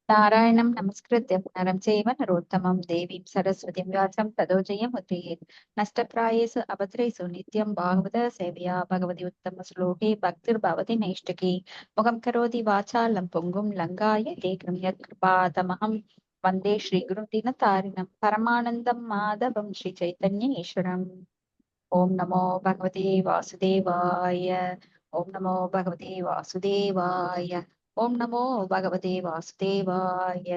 नारायणं नमस्कृत्य नरं चैव नरोत्तमं देवीं सरस्वतीं व्यासं ततो जयमुदीरयेत् नष्टप्रायेषु अभद्रेषु नित्यं भागवत सेवया भगवति उत्तमश्लोके भक्तिर्भवति नैष्टिकी मुखं करोति वाचालं पुङ्गुं लङ्घायते यत्कृपातमहं वन्दे श्रीगुरुं दीनतारिणं परमानन्दं माधवं श्रीचैतन्येश्वरम् ॐ नमो भगवते वासुदेवाय ॐ नमो भगवते वासुदेवाय ओम नमो भगवते वासुदेवाय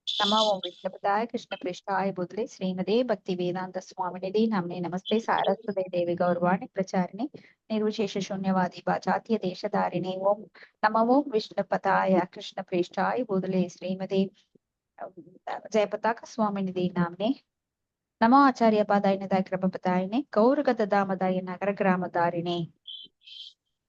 नमो ओम विष्णुपदाय कृष्ण पृष्ठाय बुद्धे श्रीमदे भक्ति वेदांत स्वामिनिधि नामने नमस्ते सारस्वते देवी गौरवाणी प्रचारिणे निर्विशेष शून्यवादी पाश्चात्य देशधारिणे ओम नमो ओम विष्णुपदाय कृष्ण पृष्ठाय बुद्धे श्रीमदे जयपताक स्वामिनिधि नामने नमो आचार्य पादाय निधाय कृपपदायिने गौरगदामदाय नगर ग्रामधारिणे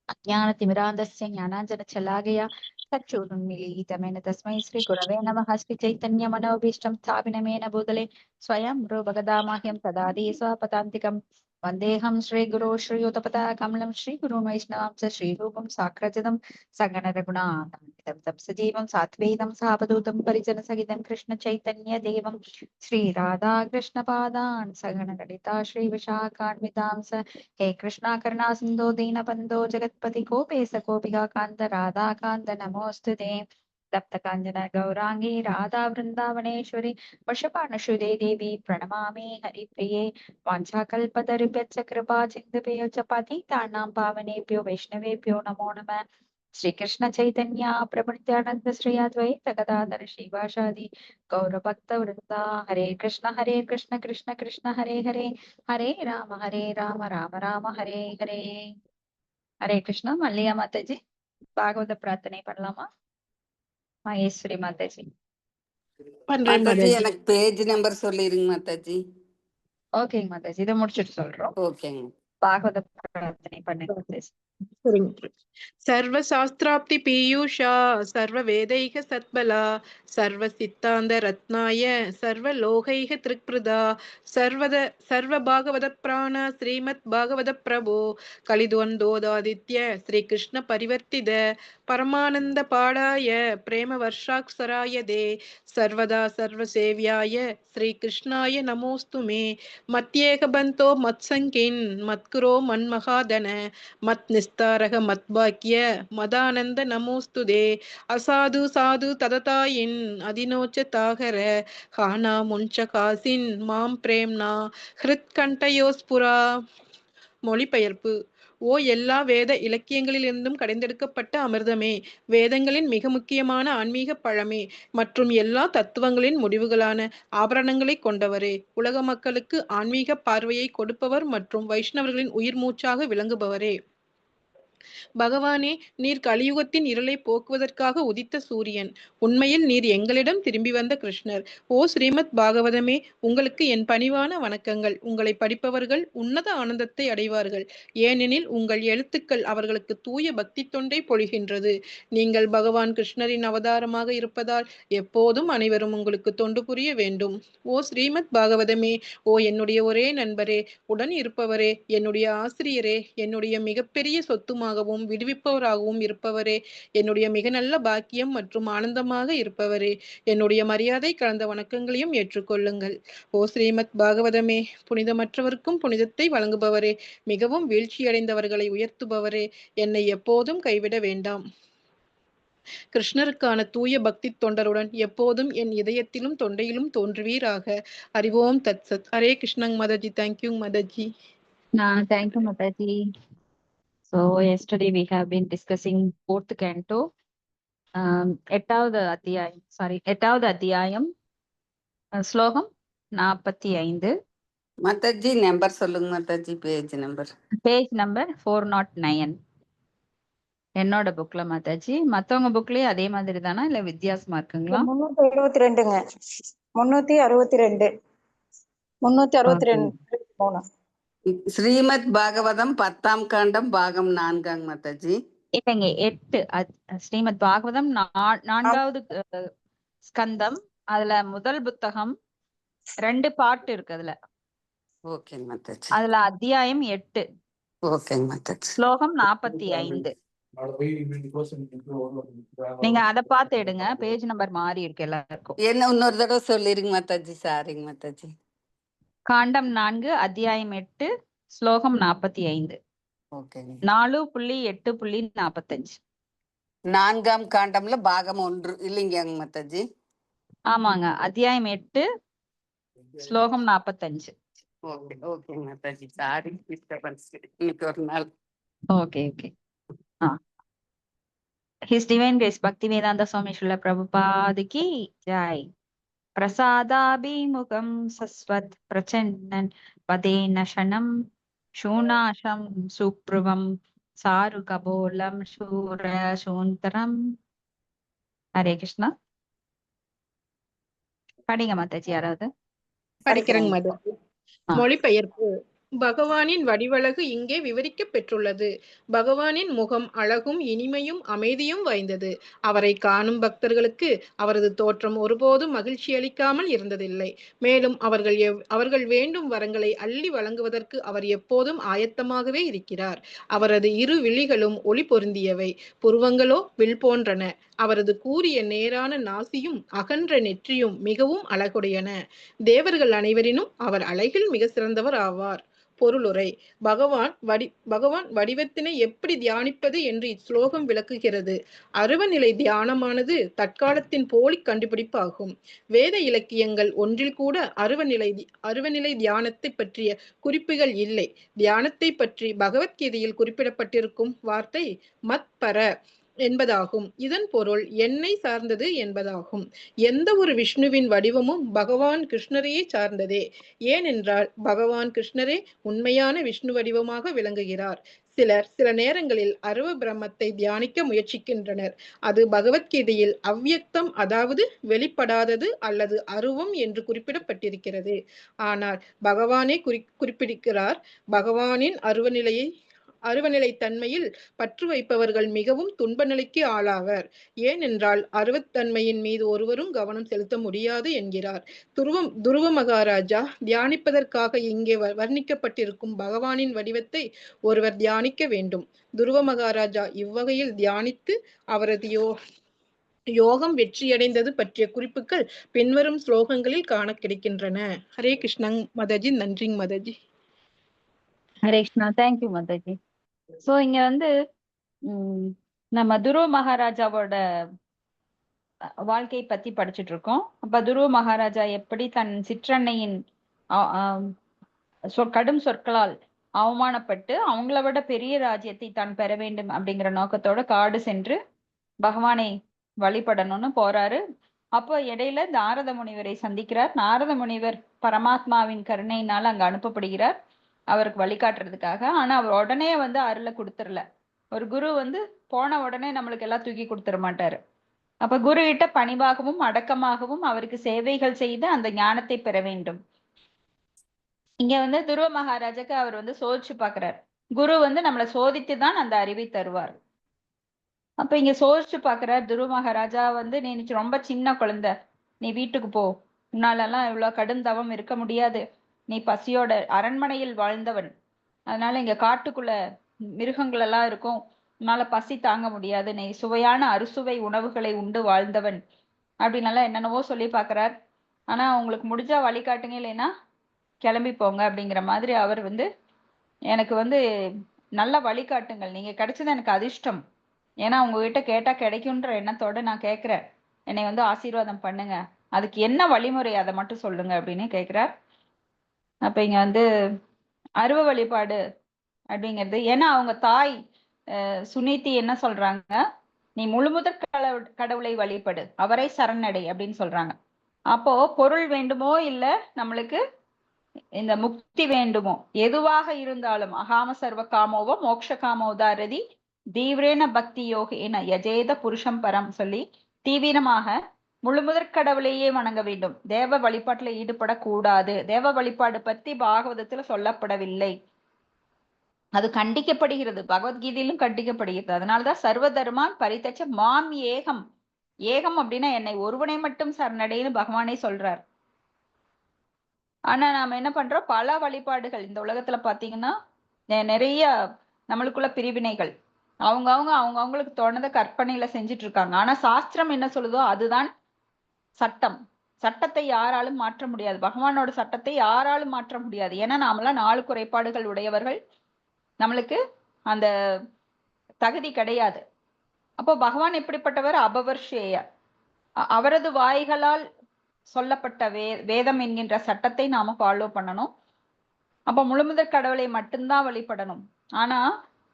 अज्ञानतिमिरान्धस्य ज्ञानाञ्जनशलाकया चक्षुरुन्मीलितमेन तस्मै श्रीगुरवे नमः श्रीचैतन्यमनोभीष्टं स्थापिनमेन भूतले स्वयं भगदामाह्यं तदादि स्वपदान्तिकं वन्देऽहं श्रीगुरो श्रीयुतपदाकमलं श्रीगुरुं वैष्णवां च श्रीरूपं साग्रजतं सगणरघुनाथान्वितं तं सजीवं सात्वेदं सावधूतं परिजनसहितं कृष्णचैतन्यदेवं श्रीराधाकृष्णपादान् सगणललिता श्रीविशाखान्वितां हे कृष्णा करुणा सिंधु दीन बंधो जगत्पति गोपेश गोपिका कांत राधा कांत नमोस्तुते तप्त कांचन गौरांगी राधा वृंदावनेश्वरी वृषभानुसुते देवी प्रणमामि हरिप्रिये वाञ्छाकल्पतरुभ्यश्च कृपा सिन्धुभ्यो च पतितानां पावनेभ्यो वैष्णवेभ्यो नमो नमः श्रीकृष्ण चैतन्य प्रभु नित्यानंद श्री अद्वैत गदाधर श्रीवासादि गौरभक्त वृंदा हरे कृष्ण कृष्ण कृष्ण हरे हरे हरे राम राम हरे हरे हरे कृष्णा मल्लिया माताजी भागवत प्रार्थனை பண்ணலாமா மகேஸ்வரி மாதாஜி பண்றேன் மாதாஜி மாதாஜி. எனக்கு பேஜ் நம்பர் சொல்லிருங்க மாதாஜி. ஓகேங்க மாதாஜி இதை முடிச்சுட்டு சொல்றோம். ஓகேங்க. பாகவத பிரார்த்தனை பண்ணுங்க மாதாஜி. சரிங்க. सर्वशास्त्राप्ति पीयूषा सर्ववेदैः सत्बला सर्वसिद्धान्त रत्नाय सर्वलोकैः त्रिकृदा सर्वभागवत प्राण श्रीमद् भागवत प्रभो कलिद्वन्द्वोदादित्य श्रीकृष्ण परिवर्तित परमानंद पाडाय प्रेम वर्षाक्षराय दे सर्वदा सर्वसेव्याय श्रीकृष्णाय नमोस्तु मे मत्येकबन्तो मत्सङ्गिन् मत्कुरो मन्महादन मत् निस्तारक मत्भाग्य मदानंद नमोस्तुदे असाधु साधु तदताயின் அதினோச்ச தாகர ஹானா முன்ச காசின் மாம் பிரேம்னா ஹிருத்கண்டயோஸ்புரா. மொழிபெயர்ப்பு. ஓ எல்லா வேத இலக்கியங்களிலிருந்தும் கடைந்தெடுக்கப்பட்ட அமிர்தமே, வேதங்களின் மிக முக்கியமான ஆன்மீக பழமே மற்றும் எல்லா தத்துவங்களின் முடிவுகளான ஆபரணங்களை கொண்டவரே, உலக மக்களுக்கு ஆன்மீக பார்வையை கொடுப்பவர் மற்றும் வைஷ்ணவர்களின் உயிர் மூச்சாக விளங்குபவரே, பகவானே, நீர் கலியுகத்தின் இருளை போக்குவதற்காக உதித்த சூரியன். உண்மையில் நீர் எங்களிடம் திரும்பி வந்த கிருஷ்ணர். ஓ ஸ்ரீமத் பாகவதமே, உங்களுக்கு என் பணிவான வணக்கங்கள். உங்களை படிப்பவர்கள் உன்னத ஆனந்தத்தை அடைவார்கள், ஏனெனில் உங்கள் எழுத்துக்கள் அவர்களுக்கு தூய பக்தி தொண்டை பொழிகின்றது. நீங்கள் பகவான் கிருஷ்ணரின் அவதாரமாக இருப்பதால் எப்போதும் அனைவரும் உங்களுக்கு தொண்டு புரிய வேண்டும். ஓ ஸ்ரீமத் பாகவதமே, ஓ என்னுடைய ஒரே நண்பரே, உடன் இருப்பவரே, என்னுடைய ஆசிரியரே, என்னுடைய மிகப்பெரிய சொத்துமாகவும் விடுவிப்பவராகவும் இருப்பவரே, என்னுடைய மிக நல்ல பாக்கியம் மற்றும் ஆனந்தமாக இருப்பவரே, என்னுடைய மரியாதை கலந்த வணக்கங்களையும் ஏற்றுக்கொள்ளுங்கள். ஓ ஸ்ரீமத் பாகவதமே, புனிதமற்றவருக்கும் புனிதத்தை வழங்குபவரே, மிகவும் வீழ்ச்சியடைந்தவர்களை உயர்த்துபவரே, என்னை எப்போதும் கைவிட வேண்டாம். கிருஷ்ணருக்கான தூய பக்தி தொண்டருடன் எப்போதும் என் இதயத்திலும் தொண்டையிலும் தோன்றுவீராக. அறிவோம் தத் சத். ஹரே கிருஷ்ணங் மாதாஜி. தேங்க்யூ மாதாஜி. தேங்க்யூ மாதாஜி. So yesterday we have been discussing fourth canto, எட்டாவது அத்தியாயம் ஸ்லோகம் 45. மாதாஜி நம்பர் சொல்லுங்க மாதாஜி. Page number 409. என்னோட புக்ல மாதாஜி, மத்தவங்க புக்லயே அதே மாதிரி தானா இல்ல வித்தியாசமா இருக்குங்களா? 362ங்க. 362 362. ஸ்ரீமத் பாகவதம் 10ஆம் காண்டம் பாகம் 4 மாதாஜி. இல்லைங்க 8. ஸ்ரீமத் பாகவதம் 4வது ஸ்கந்தம். அதுல முதல் புத்தகம் 2 பார்ட் இருக்கு. அதுல ஓகே மாதாஜி. அதுல அத்தியாயம் 8. ஓகே மாதாஜி. ஸ்லோகம் 45. நீங்க அதை பார்த்து எடுங்க. பேஜ் நம்பர் மாறி இருக்கு எல்லாருக்கும். என்ன இன்னொரு தடவை சொல்லிருங்க மாதாஜி. சாரிங்க மாதாஜி. காண்டம் 4 அத்தியாயம் 8 ஸ்லோகம் 45 ஓகேங்க. 4.8.45. 4ஆம் காண்டம்ல பாகம் 1 இல்லைங்க மாதாஜி? ஆமாங்க, அத்தியாயம் 8 ஸ்லோகம் 45. Okay okay Mataji. Sorry disturbance இன்னைக்கு ஒரு நாள். Okay okay. His Divine Grace Bhaktivedanta Swami Srila Prabhupada ki jai. प्रसादाभिमुखं सस्वत् प्रचन्नन् पदेन शनं शूनाशं सुप्रभं सारुकपोलं शूरशून्तरम्. हरे कृष्णा. படிங்க மாதாஜி யாராவது. படிக்கிறேங்க மாதாஜி. மொழிபெயர்ப்பு. பகவானின் வடிவழகு இங்கே விவரிக்கப் பெற்றுள்ளது. பகவானின் முகம் அழகும் இனிமையும் அமைதியும் வாய்ந்தது. அவரை காணும் பக்தர்களுக்கு அவரது தோற்றம் ஒருபோதும் மகிழ்ச்சி அளிக்காமல் இருந்ததில்லை. மேலும் அவர்கள் வேண்டும் வரங்களை அள்ளி வழங்குவதற்கு அவர் எப்போதும் ஆயத்தமாகவே இருக்கிறார். அவரது இரு விழிகளும் ஒளி பொருந்தியவை, புருவங்களோ வில் போன்றன. அவரது கூரிய நேரான நாசியும் அகன்ற நெற்றியும் மிகவும் அழகுடையன. தேவர்கள் அனைவரினும் அவர் அழகில் மிக சிறந்தவர் ஆவார். பொருளுரை. பகவான் வடிவத்தினை எப்படி தியானிப்பது என்று இஸ்லோகம் விளக்குகிறது. அருவநிலை தியானமானது தற்காலத்தின் போலி கண்டுபிடிப்பாகும். வேத இலக்கியங்கள் ஒன்றில் கூட அருவநிலை தியானத்தை பற்றிய குறிப்புகள் இல்லை. தியானத்தை பற்றி பகவத்கீதையில் குறிப்பிடப்பட்டிருக்கும் வார்த்தை மத்பர என்பதாகும். இதன் பொருள் என்னை சார்ந்தது என்பதாகும். எந்த ஒரு விஷ்ணுவின் வடிவமும் பகவான் கிருஷ்ணரையே சார்ந்ததே. ஏனென்றால் பகவான் கிருஷ்ணரே உண்மையான விஷ்ணு வடிவமாக விளங்குகிறார். சில நேரங்களில் அருவ பிரம்மத்தை தியானிக்க முயற்சிக்கின்றனர். அது பகவத்கீதையில் அவ்வியக்தம், அதாவது வெளிப்படாதது அல்லது அருவம் என்று குறிப்பிடப்பட்டிருக்கிறது. ஆனால் பகவானே குறிப்பிடுகிறார், பகவானின் அருவநிலை தன்மையில் பற்று வைப்பவர்கள் மிகவும் துன்ப நிலைக்கு ஆளாவர். ஏனென்றால் அருவத்தன்மையின் மீது ஒருவரும் கவனம் செலுத்த முடியாது என்கிறார். துருவ மகாராஜா தியானிப்பதற்காக இங்கே வர்ணிக்கப்பட்டிருக்கும் பகவானின் வடிவத்தை ஒருவர் தியானிக்க வேண்டும். துருவ மகாராஜா இவ்வகையில் தியானித்து அவரது யோகம் வெற்றியடைந்தது பற்றிய குறிப்புகள் பின்வரும் ஸ்லோகங்களில் காண கிடைக்கின்றன. ஹரே கிருஷ்ணங் மாதாஜி. நன்றிங் மாதாஜி. ஹரே கிருஷ்ணா. தேங்க்யூ மாதாஜி. சோ இங்க வந்து நம்ம துருவ மகாராஜாவோட வாழ்க்கையை பத்தி படிச்சுட்டு இருக்கோம். அப்ப துருவ மகாராஜா எப்படி தன் சிற்றன்னையின் கடும் சொற்களால் அவமானப்பட்டு அவங்கள விட பெரிய ராஜ்யத்தை தான் பெற வேண்டும் அப்படிங்கிற நோக்கத்தோட காடு சென்று பகவானை வழிபடணும்னு போறாரு. அப்போ இடையில நாரத முனிவரை சந்திக்கிறார். நாரத முனிவர் பரமாத்மாவின் கருணையினால அங்க அனுப்பப்படுகிறார் அவருக்கு வழிகாட்டுறதுக்காக. ஆனா அவர் உடனே வந்து அருளை கொடுத்துடல. ஒரு குரு வந்து போன உடனே நம்மளுக்கு எல்லாம் தூக்கி கொடுத்துட மாட்டாரு. அப்ப குரு கிட்ட பணிவாகவும் அடக்கமாகவும் அவருக்கு சேவைகள் செய்து அந்த ஞானத்தை பெற வேண்டும். இங்க வந்து துருவ மகாராஜாக்கு அவர் வந்து சோதிச்சு பாக்குறார். குரு வந்து நம்மளை சோதித்துதான் அந்த அறிவை தருவார். அப்ப இங்க சோதிச்சு பாக்குறார் துருவ மகாராஜா வந்து, நீ ரொம்ப சின்ன குழந்தை, நீ வீட்டுக்கு போ, உன்னாலெல்லாம் இவ்வளவு கடும் தவம் இருக்க முடியாது, நீ பசியோட அரண்மனையில் வாழ்ந்தவன், அதனால இங்க காட்டுக்குள்ள மிருகங்கள் எல்லாம் இருக்கும், உன்னால பசி தாங்க முடியாது, நீ சுவையான அறுசுவை உணவுகளை உண்டு வாழ்ந்தவன் அப்படின்னால என்னென்னவோ சொல்லி பாக்குறார். ஆனா உங்களுக்கு முடிஞ்சா வழிகாட்டுங்க, இல்லைன்னா கிளம்பி போங்க அப்படிங்கிற மாதிரி அவர் வந்து எனக்கு வந்து நல்ல வழிகாட்டுங்கள், நீங்க கிடைச்சது எனக்கு அதிர்ஷ்டம், ஏன்னா உங்ககிட்ட கேட்டா கிடைக்கும்ன்ற எண்ணத்தோட நான் கேட்கிறேன், என்னை வந்து ஆசீர்வாதம் பண்ணுங்க, அதுக்கு என்ன வழிமுறை அதை மட்டும் சொல்லுங்க அப்படின்னு கேட்கிறார். அப்ப இங்க வந்து அருவ வழிபாடு அப்படிங்கிறது, ஏன்னா அவங்க தாய் சுனிதி என்ன சொல்றாங்க, நீ முழுமுதற் கடவுளை வழிபடு, அவரை சரணடை அப்படின்னு சொல்றாங்க. அப்போ பொருள் வேண்டுமோ இல்ல நம்மளுக்கு இந்த முக்தி வேண்டுமோ, எதுவாக இருந்தாலும் அகாம சர்வ காமோவோ மோக்ஷ காமோதாரதி தீவிரேன பக்தி யோகேன யஜேத புருஷம் பரம் சொல்லி தீவிரமாக முழுமுதற் கடவுளையே வணங்க வேண்டும். தேவ வழிபாட்டுல ஈடுபடக்கூடாது. தேவ வழிபாடு பத்தி பாகவதத்துல சொல்லப்படவில்லை, அது கண்டிக்கப்படுகிறது, பகவத்கீதையிலும் கண்டிக்கப்படுகிறது. அதனாலதான் சர்வ தர்மான் பரிதச்ச மாம் ஏகம், ஏகம் அப்படின்னா என்னை ஒருவனை மட்டும் சரணடைன்னு பகவானே சொல்றார். ஆனா நாம என்ன பண்றோம், பல வழிபாடுகள் இந்த உலகத்துல பாத்தீங்கன்னா நிறைய நம்மளுக்குள்ள பிரிவினைகள், அவங்களுக்கு தோணுத கற்பனையில செஞ்சுட்டு இருக்காங்க. ஆனா சாஸ்திரம் என்ன சொல்லுதோ அதுதான் சட்டம். சட்டத்தை யாராலும் மாற்ற முடியாது. பகவானோட சட்டத்தை யாராலும் மாற்ற முடியாது. ஏன்னா நாமெல்லாம் 4 குறைபாடுகள் உடையவர்கள். நம்மளுக்கு அந்த தகுதி கிடையாது. அப்போ பகவான் எப்படிப்பட்டவர்? அபவர்ஷேய. அவரது வாய்களால் சொல்லப்பட்ட வேதம் என்கின்ற சட்டத்தை நாம ஃபாலோ பண்ணணும். அப்ப முழுமுதற் கடவுளை மட்டும்தான் வழிபடணும். ஆனா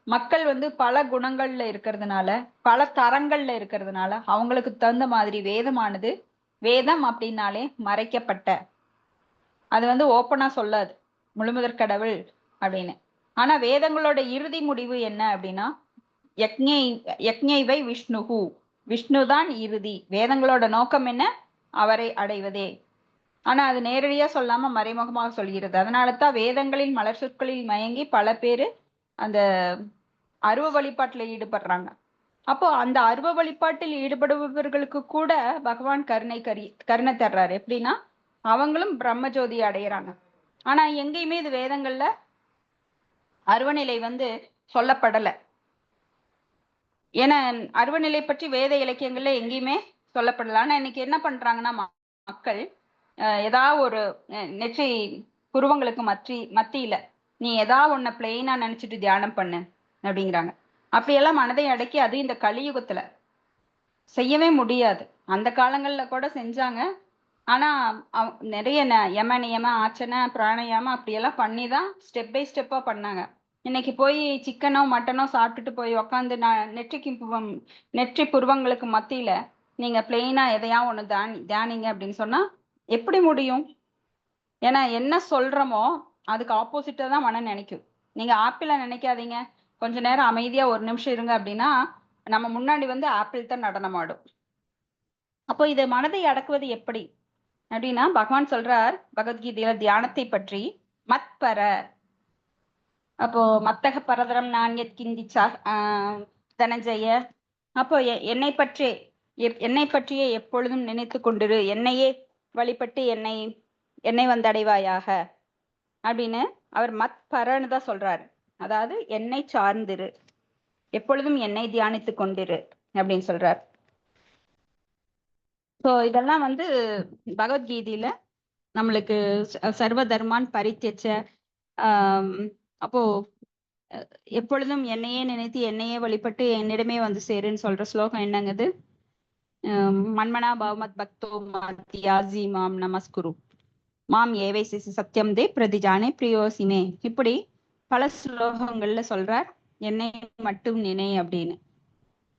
மக்கள் வந்து பல குணங்கள்ல இருக்கிறதுனால, பல தரங்கள்ல இருக்கிறதுனால அவங்களுக்கு தகுந்த மாதிரி வேதமானது, வேதம் அப்படின்னாலே மறைக்கப்பட்ட, அது வந்து ஓப்பனா சொல்லாது முழுமுதற் கடவுள் அப்படின்னு. ஆனா வேதங்களோட இறுதி முடிவு என்ன அப்படின்னா யக்ஞைவை விஷ்ணுகு, விஷ்ணுதான் இறுதி. வேதங்களோட நோக்கம் என்ன? அவரை அடைவதே. ஆனா அது நேரடியா சொல்லாம மறைமுகமாக சொல்கிறது. அதனால தான் வேதங்களின் மலர் சொற்களில் மயங்கி பல பேரு அந்த அருவ வழிபாட்டுல ஈடுபடுறாங்க. அப்போ அந்த அருவ வழிபாட்டில் ஈடுபடுபவர்களுக்கு கூட பகவான் கருணை தர்றாரு. எப்படின்னா அவங்களும் பிரம்மஜோதி அடையிறாங்க. ஆனா எங்கேயுமே இது வேதங்கள்ல அருவநிலை வந்து சொல்லப்படல. ஏன்னா அருவநிலை பற்றி வேத இலக்கியங்கள்ல எங்கேயுமே சொல்லப்படல. ஆனா இன்னைக்கு என்ன பண்றாங்கன்னா மக்கள் ஏதாவது ஒரு நெற்றி புருவங்களுக்கு மத்தியில நீ ஏதாவது ஒன்ன பிளெயினா நினைச்சிட்டு தியானம் பண்ணு அப்படிங்கிறாங்க. அப்படியெல்லாம் மனதை அடக்கி அது இந்த கலியுகத்துல செய்யவே முடியாது. அந்த காலங்கள்ல கூட செஞ்சாங்க. ஆனா நிறைய யம நியம ஆச்சனை பிராணயாமம் அப்படியெல்லாம் பண்ணிதான் ஸ்டெப் பை ஸ்டெப்பா பண்ணாங்க. இன்னைக்கு போய் சிக்கனோ மட்டனோ சாப்பிட்டுட்டு போய் உக்காந்து நெற்றி புருவங்களுக்கு மத்தியில நீங்க பிளெயினா எதையா ஒண்ணு தியானிங்க அப்படின்னு சொன்னா எப்படி முடியும்? ஏன்னா என்ன சொல்றோமோ அதுக்கு ஆப்போசிட்டா தான் மனம் நினைக்கும். நீங்க ஆப்பிள நினைக்காதீங்க, கொஞ்ச நேரம் அமைதியா 1 நிமிஷம் இருங்க அப்படின்னா நம்ம முன்னாடி வந்து ஆப்பிள் தான் நடனம் ஆடும். அப்போ இது மனதை அடக்குவது எப்படி அப்படின்னா பகவான் சொல்றார் பகவத்கீதையில தியானத்தை பற்றி, மத்பர. அப்போ மத்தக பரதரம் நான்யத் கிந்திச்சா தனஞ்சய. அப்போ என்னை பற்றியே எப்பொழுதும் நினைத்து கொண்டிரு, என்னையே வழிபட்டு என்னை வந்தடைவாயாக அப்படின்னு அவர் மத்பரன்னு தான் சொல்றாரு. அதாவது என்னை சார்ந்திரு, எப்பொழுதும் என்னை தியானித்து கொண்டிரு அப்படின்னு சொல்றார். ஸோ இதெல்லாம் வந்து பகவத்கீதையில நம்மளுக்கு சர்வ தர்மான் பரித்தியச்ச, அப்போ எப்பொழுதும் என்னையே நினைத்து என்னையே வழிபட்டு என்னிடமே வந்து சேருன்னு சொல்ற ஸ்லோகம் என்னங்குது? மன்மனா பவமத் பக்தோ மத்யாசி மாம் நமஸ்குரு மாம் ஏவைசி சத்தியம் தே பிரதிஜானே பிரியோசிமே. இப்படி பல ஸ்லோகங்கள்ல சொல்றார் என்னை மட்டும் நினை அப்படின்னு.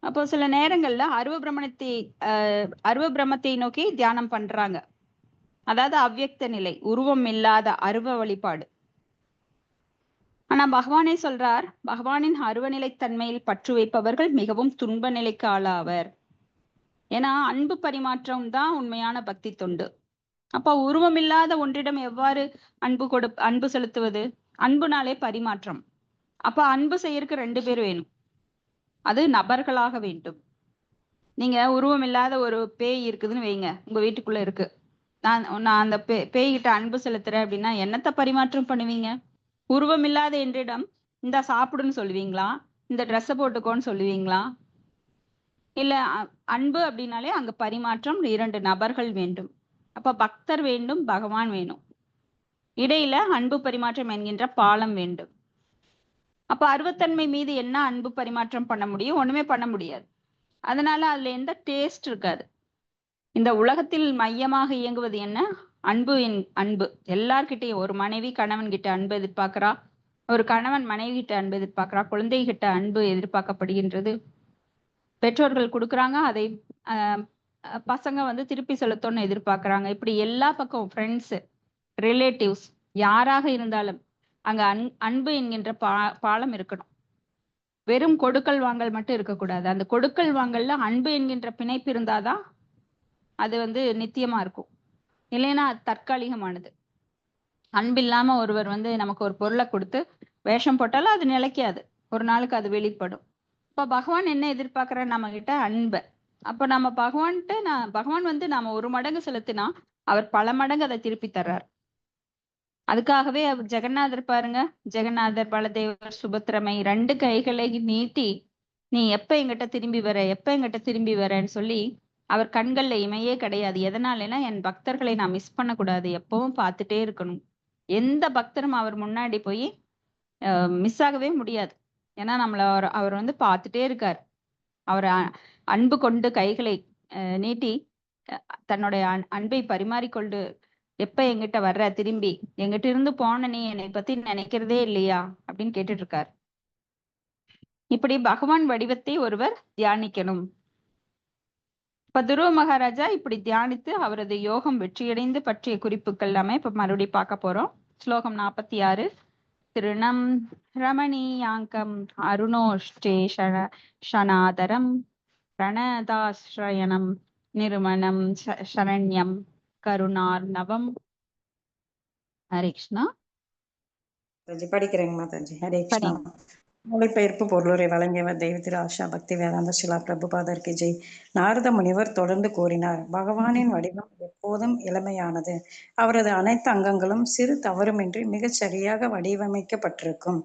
அப்போ சில நேரங்கள்ல அருவ பிரம்மத்தை நோக்கி தியானம் பண்றாங்க. அதாவது அவ்யக்த நிலை, உருவம் இல்லாத அருவ வழிபாடு. ஆனா பகவானே சொல்றார், பகவானின் அருவநிலை தன்மையில் பற்று வைப்பவர்கள் மிகவும் துன்ப நிலைக்கு ஆளாவர். ஏன்னா அன்பு பரிமாற்றம் தான் உண்மையான பக்தி தொண்டு. அப்ப உருவமில்லாத ஒன்றிடம் எவ்வாறு அன்பு செலுத்துவது? அன்புனாலே பரிமாற்றம். அப்ப அன்பு செய்யறதுக்கு 2 பேர் வேணும், அது நபர்களாக வேண்டும். நீங்க உருவம் இல்லாத ஒரு பேய் இருக்குதுன்னு வைங்க, உங்க வீட்டுக்குள்ள இருக்கு. நான் அந்த பேய்கிட்ட அன்பு செலுத்துறேன் அப்படின்னா என்னத்தை பரிமாற்றம் பண்ணுவீங்க? உருவம் இல்லாத என்றிடம் இந்த சாப்பிடுன்னு சொல்லுவீங்களா? இந்த ட்ரெஸ்ஸை போட்டுக்கோன்னு சொல்லுவீங்களா? இல்ல அன்பு அப்படின்னாலே அங்க பரிமாற்றம் 2 நபர்கள் வேண்டும். அப்ப பக்தர் வேண்டும், பகவான் வேணும், இடையில அன்பு பரிமாற்றம் என்கின்ற பாலம் வேண்டும். அப்ப அருவத்தன்மை மீது என்ன அன்பு பரிமாற்றம் பண்ண முடியும்? ஒண்ணுமே பண்ண முடியாது. அதனால அதுல எந்த டேஸ்ட் இருக்காது. இந்த உலகத்தில் மையமாக இயங்குவது என்ன? அன்பு. எல்லார்கிட்டையும் ஒரு மனைவி கணவன் கிட்ட அன்பு எதிர்பார்க்கிறா, ஒரு கணவன் மனைவி கிட்ட அன்பு எதிர்பார்க்கிறா, குழந்தை கிட்ட அன்பு எதிர்பார்க்கப்படுகின்றது. பெற்றோர்கள் கொடுக்குறாங்க, அதை பசங்க வந்து திருப்பி செலுத்தணும்னு எதிர்பார்க்கறாங்க. இப்படி எல்லா பக்கம் ஃப்ரெண்ட்ஸ், ரிலேட்டிவ்ஸ் யாராக இருந்தாலும் அங்க அன்பு என்கின்ற பாலம் இருக்கணும். வெறும் கொடுக்கல் வாங்கல் மட்டும் இருக்கக்கூடாது. அந்த கொடுக்கல் வாங்கல்ல அன்பு என்கின்ற பிணைப்பு இருந்தாதான் அது வந்து நித்தியமா இருக்கும். இல்லைன்னா அது தற்காலிகமானது. அன்பு இல்லாம ஒருவர் வந்து நமக்கு ஒரு பொருளை கொடுத்து வேஷம் போட்டாலும் அது நிலைக்காது, ஒரு நாளுக்கு அது வெளிப்படும். இப்ப பகவான் என்ன எதிர்பார்க்கிற நம்ம கிட்ட? அன்பை. அப்ப நம்ம பகவான் வந்து நாம 1 மடங்கு செலுத்தினா அவர் பல மடங்கு அதை திருப்பி தர்றார். அதுக்காகவே அவர் ஜெகநாதர் பாருங்க, ஜெகநாதர் பலதேவர் சுபத்திரமை 2 கைகளை நீட்டி நீ எப்ப என்கிட்ட திரும்பி வர, எப்ப என்கிட்ட திரும்பி வரேன்னு சொல்லி அவர் கண்கள்ல இமையே கிடையாது. எதனாலனா என் பக்தர்களை நான் மிஸ் பண்ணக்கூடாது, எப்பவும் பார்த்துட்டே இருக்கணும். எந்த பக்தரும் அவர் முன்னாடி போய் மிஸ் ஆகவே முடியாது. ஏன்னா நம்மள அவர் வந்து பார்த்துட்டே இருக்கார். அவர் அன்பு கொண்டு கைகளை நீட்டி தன்னுடைய அன்பை பரிமாறிக்கொண்டு, எப்ப என்கிட்ட வர்ற திரும்பி, என்கிட்ட இருந்து போன நீ என்னை பத்தி நினைக்கிறதே இல்லையா அப்படின்னு கேட்டுட்டு இருக்கார். இப்படி பகவான் வடிவத்தை ஒருவர் தியானிக்கணும். இப்ப துருவ மகாராஜா இப்படி தியானித்து அவரது யோகம் வெற்றியடைந்து பற்றிய குறிப்புகள் எல்லாமே இப்ப மறுபடியும் பார்க்க போறோம். ஸ்லோகம் 46. திருணம் ரமணீயாங்கம் அருணோஷ்டேஷனாதரம் பிரணதாஸ்ரயணம் நிருமணம் சரண்யம் கருணார்ணவம். ஹரே கிருஷ்ணா. படிக்கிறேங்க மாதாஜி. ஹரே கிருஷ்ணா. படிங்க. மொழிபெயர்ப்பு பொருளுரை வழங்கியவர் தெய்வ திரு ஆஷா பக்தி வேதாந்த சிலா பிரபுபாதர் கி ஜெய். நாரத முனிவர் தொடர்ந்து கூறினார், பகவானின் வடிவம் எப்போதும் இளமையானது. அவரது அனைத்து அங்கங்களும் சிறு தவறுமின்றி மிகச் சரியாக வடிவமைக்கப்பட்டிருக்கும்.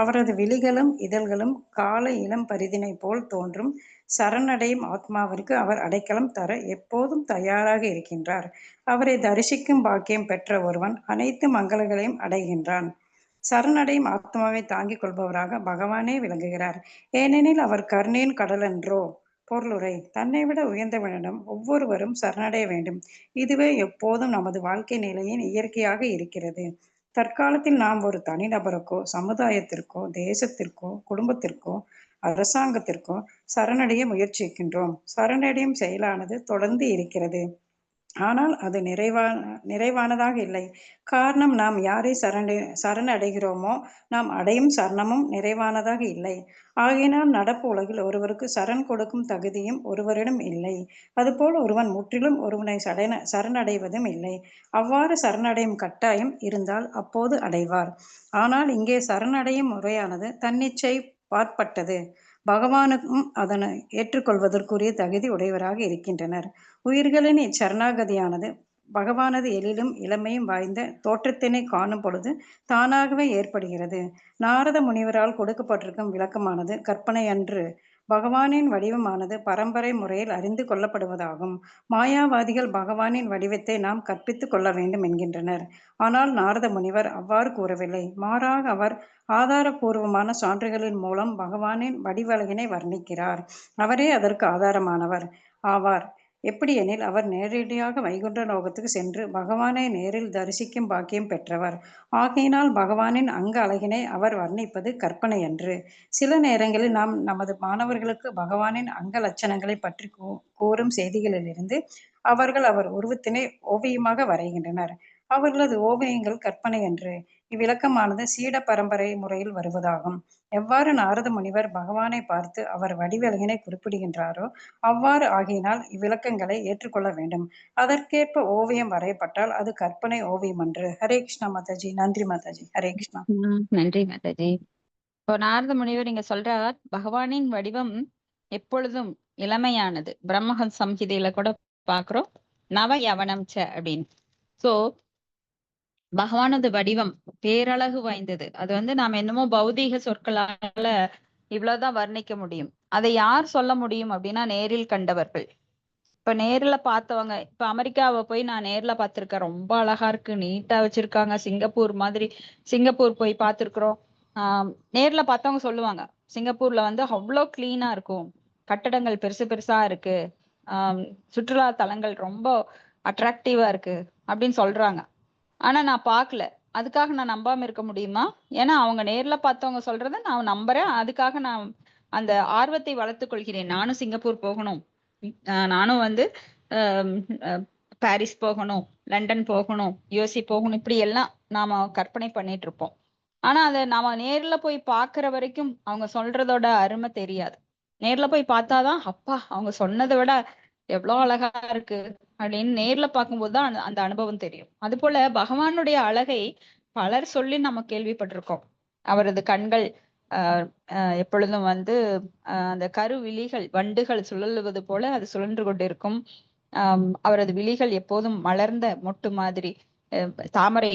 அவரது விழிகளும் இதழ்களும் கால இளம் பரிதினை போல் தோன்றும். சரணடையும் ஆத்மாவிற்கு அவர் அடைக்கலம் தர எப்போதும் தயாராக இருக்கின்றார். அவரை தரிசிக்கும் பாக்கியம் பெற்ற ஒருவன் அனைத்து மங்களங்களையும் அடைகின்றான். சரணடையும் ஆத்மாவை தாங்கிக் கொள்பவராக பகவானே விளங்குகிறார். ஏனெனில் அவர் கருணையின் கடலென்றோ. பொருளுரை. தன்னை விட உயர்ந்தவனிடம் ஒவ்வொருவரும் சரணடைய வேண்டும். இதுவே எப்போதும் நமது வாழ்க்கை நிலையின் இயற்கையாக இருக்கிறது. தற்காலத்தில் நாம் ஒரு தனிநபருக்கோ சமுதாயத்திற்கோ தேசத்திற்கோ குடும்பத்திற்கோ அரசாங்கத்திற்கோ சரணடைய முயற்சிக்கின்றோம். சரணடையும் செயலானது தொடர்ந்து இருக்கிறது. ஆனால் அது நிறைவானதாக இல்லை. காரணம், நாம் யாரை சரணடைகிறோமோ நாம் அடையும் சரணமும் நிறைவானதாக இல்லை. ஆகையினால் நடப்பு உலகில் ஒருவருக்கு சரண் கொடுக்கும் தகுதியும் ஒருவரிடம் இல்லை. அதுபோல் ஒருவன் முற்றிலும் ஒருவனை சரணடைவதும் இல்லை. அவ்வாறு சரணடையும் கட்டாயம் இருந்தால் அப்போது அடைவார். ஆனால் இங்கே சரணடையும் முறையானது தன்னிச்சை பாற்பட்டது. பகவானுக்கும் அதனை ஏற்றுக்கொள்வதற்குரிய தகுதி உடையவராக இருக்கின்றனர். உயிர்களின் இச்சரணாகதியானது பகவானது எழிலும் இளமையும் வாய்ந்த தோற்றத்தினை காணும் பொழுது தானாகவே ஏற்படுகிறது. நாரத முனிவரால் கொடுக்கப்பட்டிருக்கும் விளக்கமானது கற்பனை அன்று. பகவானின் வடிவமானது பரம்பரை முறையில் அறிந்து கொள்ளப்படுவதாகும். மாயாவாதிகள் பகவானின் வடிவத்தை நாம் கற்பித்துக் கொள்ள வேண்டும் என்கின்றனர். ஆனால் நாரத முனிவர் அவ்வாறு கூறவில்லை. மாறாக அவர் ஆதாரபூர்வமான சான்றுகளின் மூலம் பகவானின் வடிவழகினை வர்ணிக்கிறார். அவரே அதற்கு ஆதாரமானவர் ஆவார். எப்படியெனில் அவர் நேரடியாக வைகுண்ட லோகத்துக்கு சென்று பகவானை நேரில் தரிசிக்கும் பாக்கியம் பெற்றவர். ஆகையினால் பகவானின் அங்க அழகினை அவர் வர்ணிப்பது கற்பனையன்று. சில நேரங்களில் நாம் நமது மாணவர்களுக்கு பகவானின் அங்க லட்சணங்களை பற்றி கூறும் செய்திகளிலிருந்து அவர்கள் அவர் உருவத்தினை ஓவியமாக வரைகின்றனர். அவர்களது ஓவியங்கள் கற்பனையன்று. இவ்விளக்கமானது சீட பரம்பரை முறையில் வருவதாகும். எவ்வாறு நாரத முனிவர் பகவானை பார்த்து அவர் வடிவழகினை குறிப்பிடுகின்றாரோ அவ்வாறு ஆகினால் இவ்விளக்கங்களை ஏற்றுக்கொள்ள வேண்டும். அதற்கேற்ப ஓவியம் வரையப்பட்டால் அது கற்பனை ஓவியம் அன்று. ஹரே கிருஷ்ணா மாதாஜி. நன்றி மாதாஜி. ஹரே கிருஷ்ணா. நன்றி மாதாஜி. இப்போ நாரத முனிவர் இங்க சொல்றார், பகவானின் வடிவம் எப்பொழுதும் இளமையானது. பிரம்மஹம் சம்ஹிதையில கூட பாக்குறோம், நவ யவனம் ச அப்படின்னு. சோ பகவானது வடிவம் பேரழகு வாய்ந்தது. அது வந்து நாம என்னமோ பௌதீக சொற்களால இவ்வளவுதான் வர்ணிக்க முடியும். அதை யார் சொல்ல முடியும் அப்படின்னா நேரில் கண்டவர்கள். இப்ப நேர்ல பார்த்தவங்க, இப்ப அமெரிக்காவை போய் நான் நேர்ல பார்த்திருக்கேன், ரொம்ப அழகா இருக்கு, நீட்டா வச்சிருக்காங்க. சிங்கப்பூர் மாதிரி, சிங்கப்பூர் போய் பார்த்திருக்கிறோம். நேர்ல பார்த்தவங்க சொல்லுவாங்க, சிங்கப்பூர்ல வந்து அவ்வளோ கிளீனா இருக்கும், கட்டடங்கள் பெருசு பெருசா இருக்கு, சுற்றுலா தலங்கள் ரொம்ப அட்ராக்டிவா இருக்கு அப்படின்னு சொல்றாங்க. ஆனா நான் பார்க்கல, அதுக்காக நான் நம்பாம இருக்க முடியுமா? ஏன்னா அவங்க நேர்ல பார்த்தவங்க சொல்றத நான் நம்புறேன். அதுக்காக நான் அந்த ஆர்வத்தை வளர்த்துக் கொள்கிறேன். நானும் சிங்கப்பூர் போகணும், நானும் வந்து பாரிஸ் போகணும், லண்டன் போகணும், யுஎஸ்ஏ போகணும், இப்படி எல்லாம் நாம கற்பனை பண்ணிட்டு இருப்போம். ஆனா அதை நாம நேர்ல போய் பாக்குற வரைக்கும் அவங்க சொல்றதோட அருமை தெரியாது. நேர்ல போய் பார்த்தாதான் அப்பா அவங்க சொன்னதை விட எவ்வளவு அழகா இருக்கு அப்படின்னு நேர்ல பார்க்கும்போதுதான் அந்த அனுபவம் தெரியும். அது போல பகவானுடைய அழகை பலர் சொல்லி நம்ம கேள்விப்பட்டிருக்கோம். அவரது கண்கள் எப்பொழுதும் வந்து அந்த கருவிழிகள் வண்டுகள் சுழலுவது போல அது சுழன்று கொண்டிருக்கும். அவரது விழிகள் எப்போதும் மலர்ந்த மொட்டு மாதிரி, தாமரை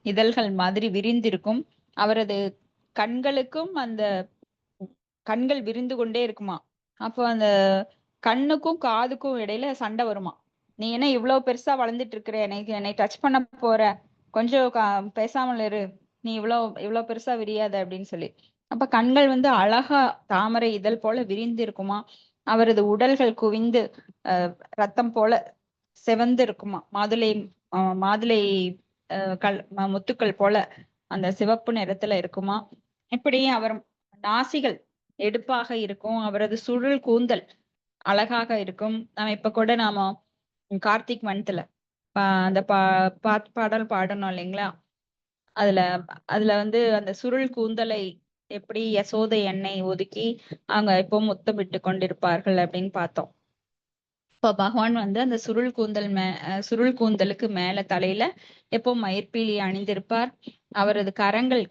இதழ்கள் மாதிரி விரிந்திருக்கும். அவரது கண்களுக்கும் அந்த கண்கள் விரிந்து கொண்டே இருக்குமா. அப்போ அந்த கண்ணுக்கும் காதுக்கும் இடையில சண்டை வருமா. நீ என்ன இவ்வளவு பெருசா வளர்ந்துட்டு இருக்கிற, என்னை டச் பண்ண போற, கொஞ்சம் பேசாமல் இரு, நீ இவ்வளவு பெருசா விரியாத அப்படின்னு சொல்லி. அப்ப கண்கள் வந்து அழகா தாமரை இதழ் போல விரிந்து இருக்குமா. அவரது உடல்கள் குவிந்து ரத்தம் போல செவந்து இருக்குமா. மாதுளை முத்துக்கள் போல அந்த சிவப்பு நிறத்துல இருக்குமா. இப்படி அவர் நாசிகள் எடுப்பாக இருக்கும். அவரது சுருள் கூந்தல் அழகாக இருக்கும். நம்ம இப்ப கூட கார்த்திக் மந்த்ல அந்த பாடல் பாடணும் இல்லைங்களா. அதுல அதுல வந்து அந்த சுருள் கூந்தலை எப்படி யசோதை எண்ணெய் ஒதுக்கி அவங்க இப்போ முத்தமிட்டு கொண்டிருப்பார்கள் அப்படின்னு பார்த்தோம். இப்ப பகவான் வந்து அந்த சுருள் கூந்தலுக்கு மேல தலையில எப்போ மயிர்பீலி அணிந்திருப்பார். அவரது கரங்கள்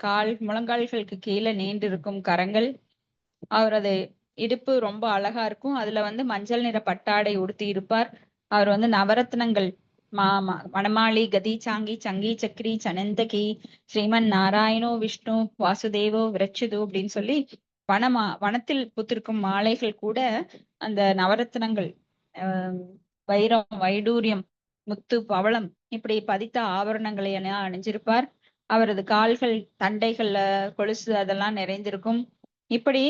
முழங்கால்களுக்கு கீழே நீண்டு இருக்கும் கரங்கள். அவரது இடுப்பு ரொம்ப அழகா இருக்கும். அதுல வந்து மஞ்சள் நிற பட்டாடை உடுத்தி இருப்பார். அவர் வந்து நவரத்னங்கள் மணமாளி கதி சாங்கி சங்கி சக்கரி சனந்தகி ஸ்ரீமன் நாராயணோ விஷ்ணு வாசுதேவோ விரச்சுது அப்படின்னு சொல்லி வனத்தில் பூத்திருக்கும் மாலைகள் கூட அந்த நவரத்னங்கள், வைரம், வைடூரியம், முத்து, பவளம் இப்படி பதித்த ஆபரணங்களை எல்லாம் அணிஞ்சிருப்பார். அவரது கால்கள் தண்டைகள்ல கொலுசு அதெல்லாம் நிறைந்திருக்கும். இப்படி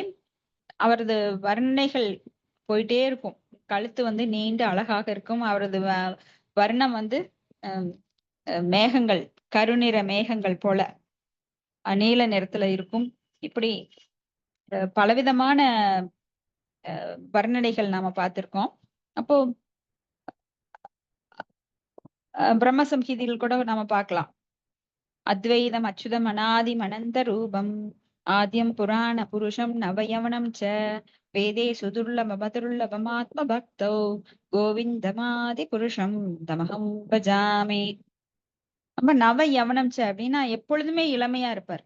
அவரது வர்ணனைகள் போயிட்டே இருக்கும். கழுத்து வந்து நீண்டு அழகாக இருக்கும். அவரது வர்ணம் வந்து மேகங்கள், கருநிற மேகங்கள் போல நீல நிறத்துல இருக்கும். இப்படி பலவிதமான வர்ணனைகள் நாம பார்த்திருக்கோம். அப்போ பிரம்ம சம்ஹிதியில் கூட நாம பார்க்கலாம். அத்வைதம் அச்சுதம் அநாதி அனந்த ரூபம் ஆத்யம் புராண புருஷம் நவயவனம் ச வேதே சுதுர்லபமதுர்லபமாத்ம பக்தோ கோவிந்தமாதி புருஷம் தமகம் பஜாமி. நம்ம நவ யவனம் ச அப்படின்னா எப்பொழுதுமே இளமையா இருப்பார்.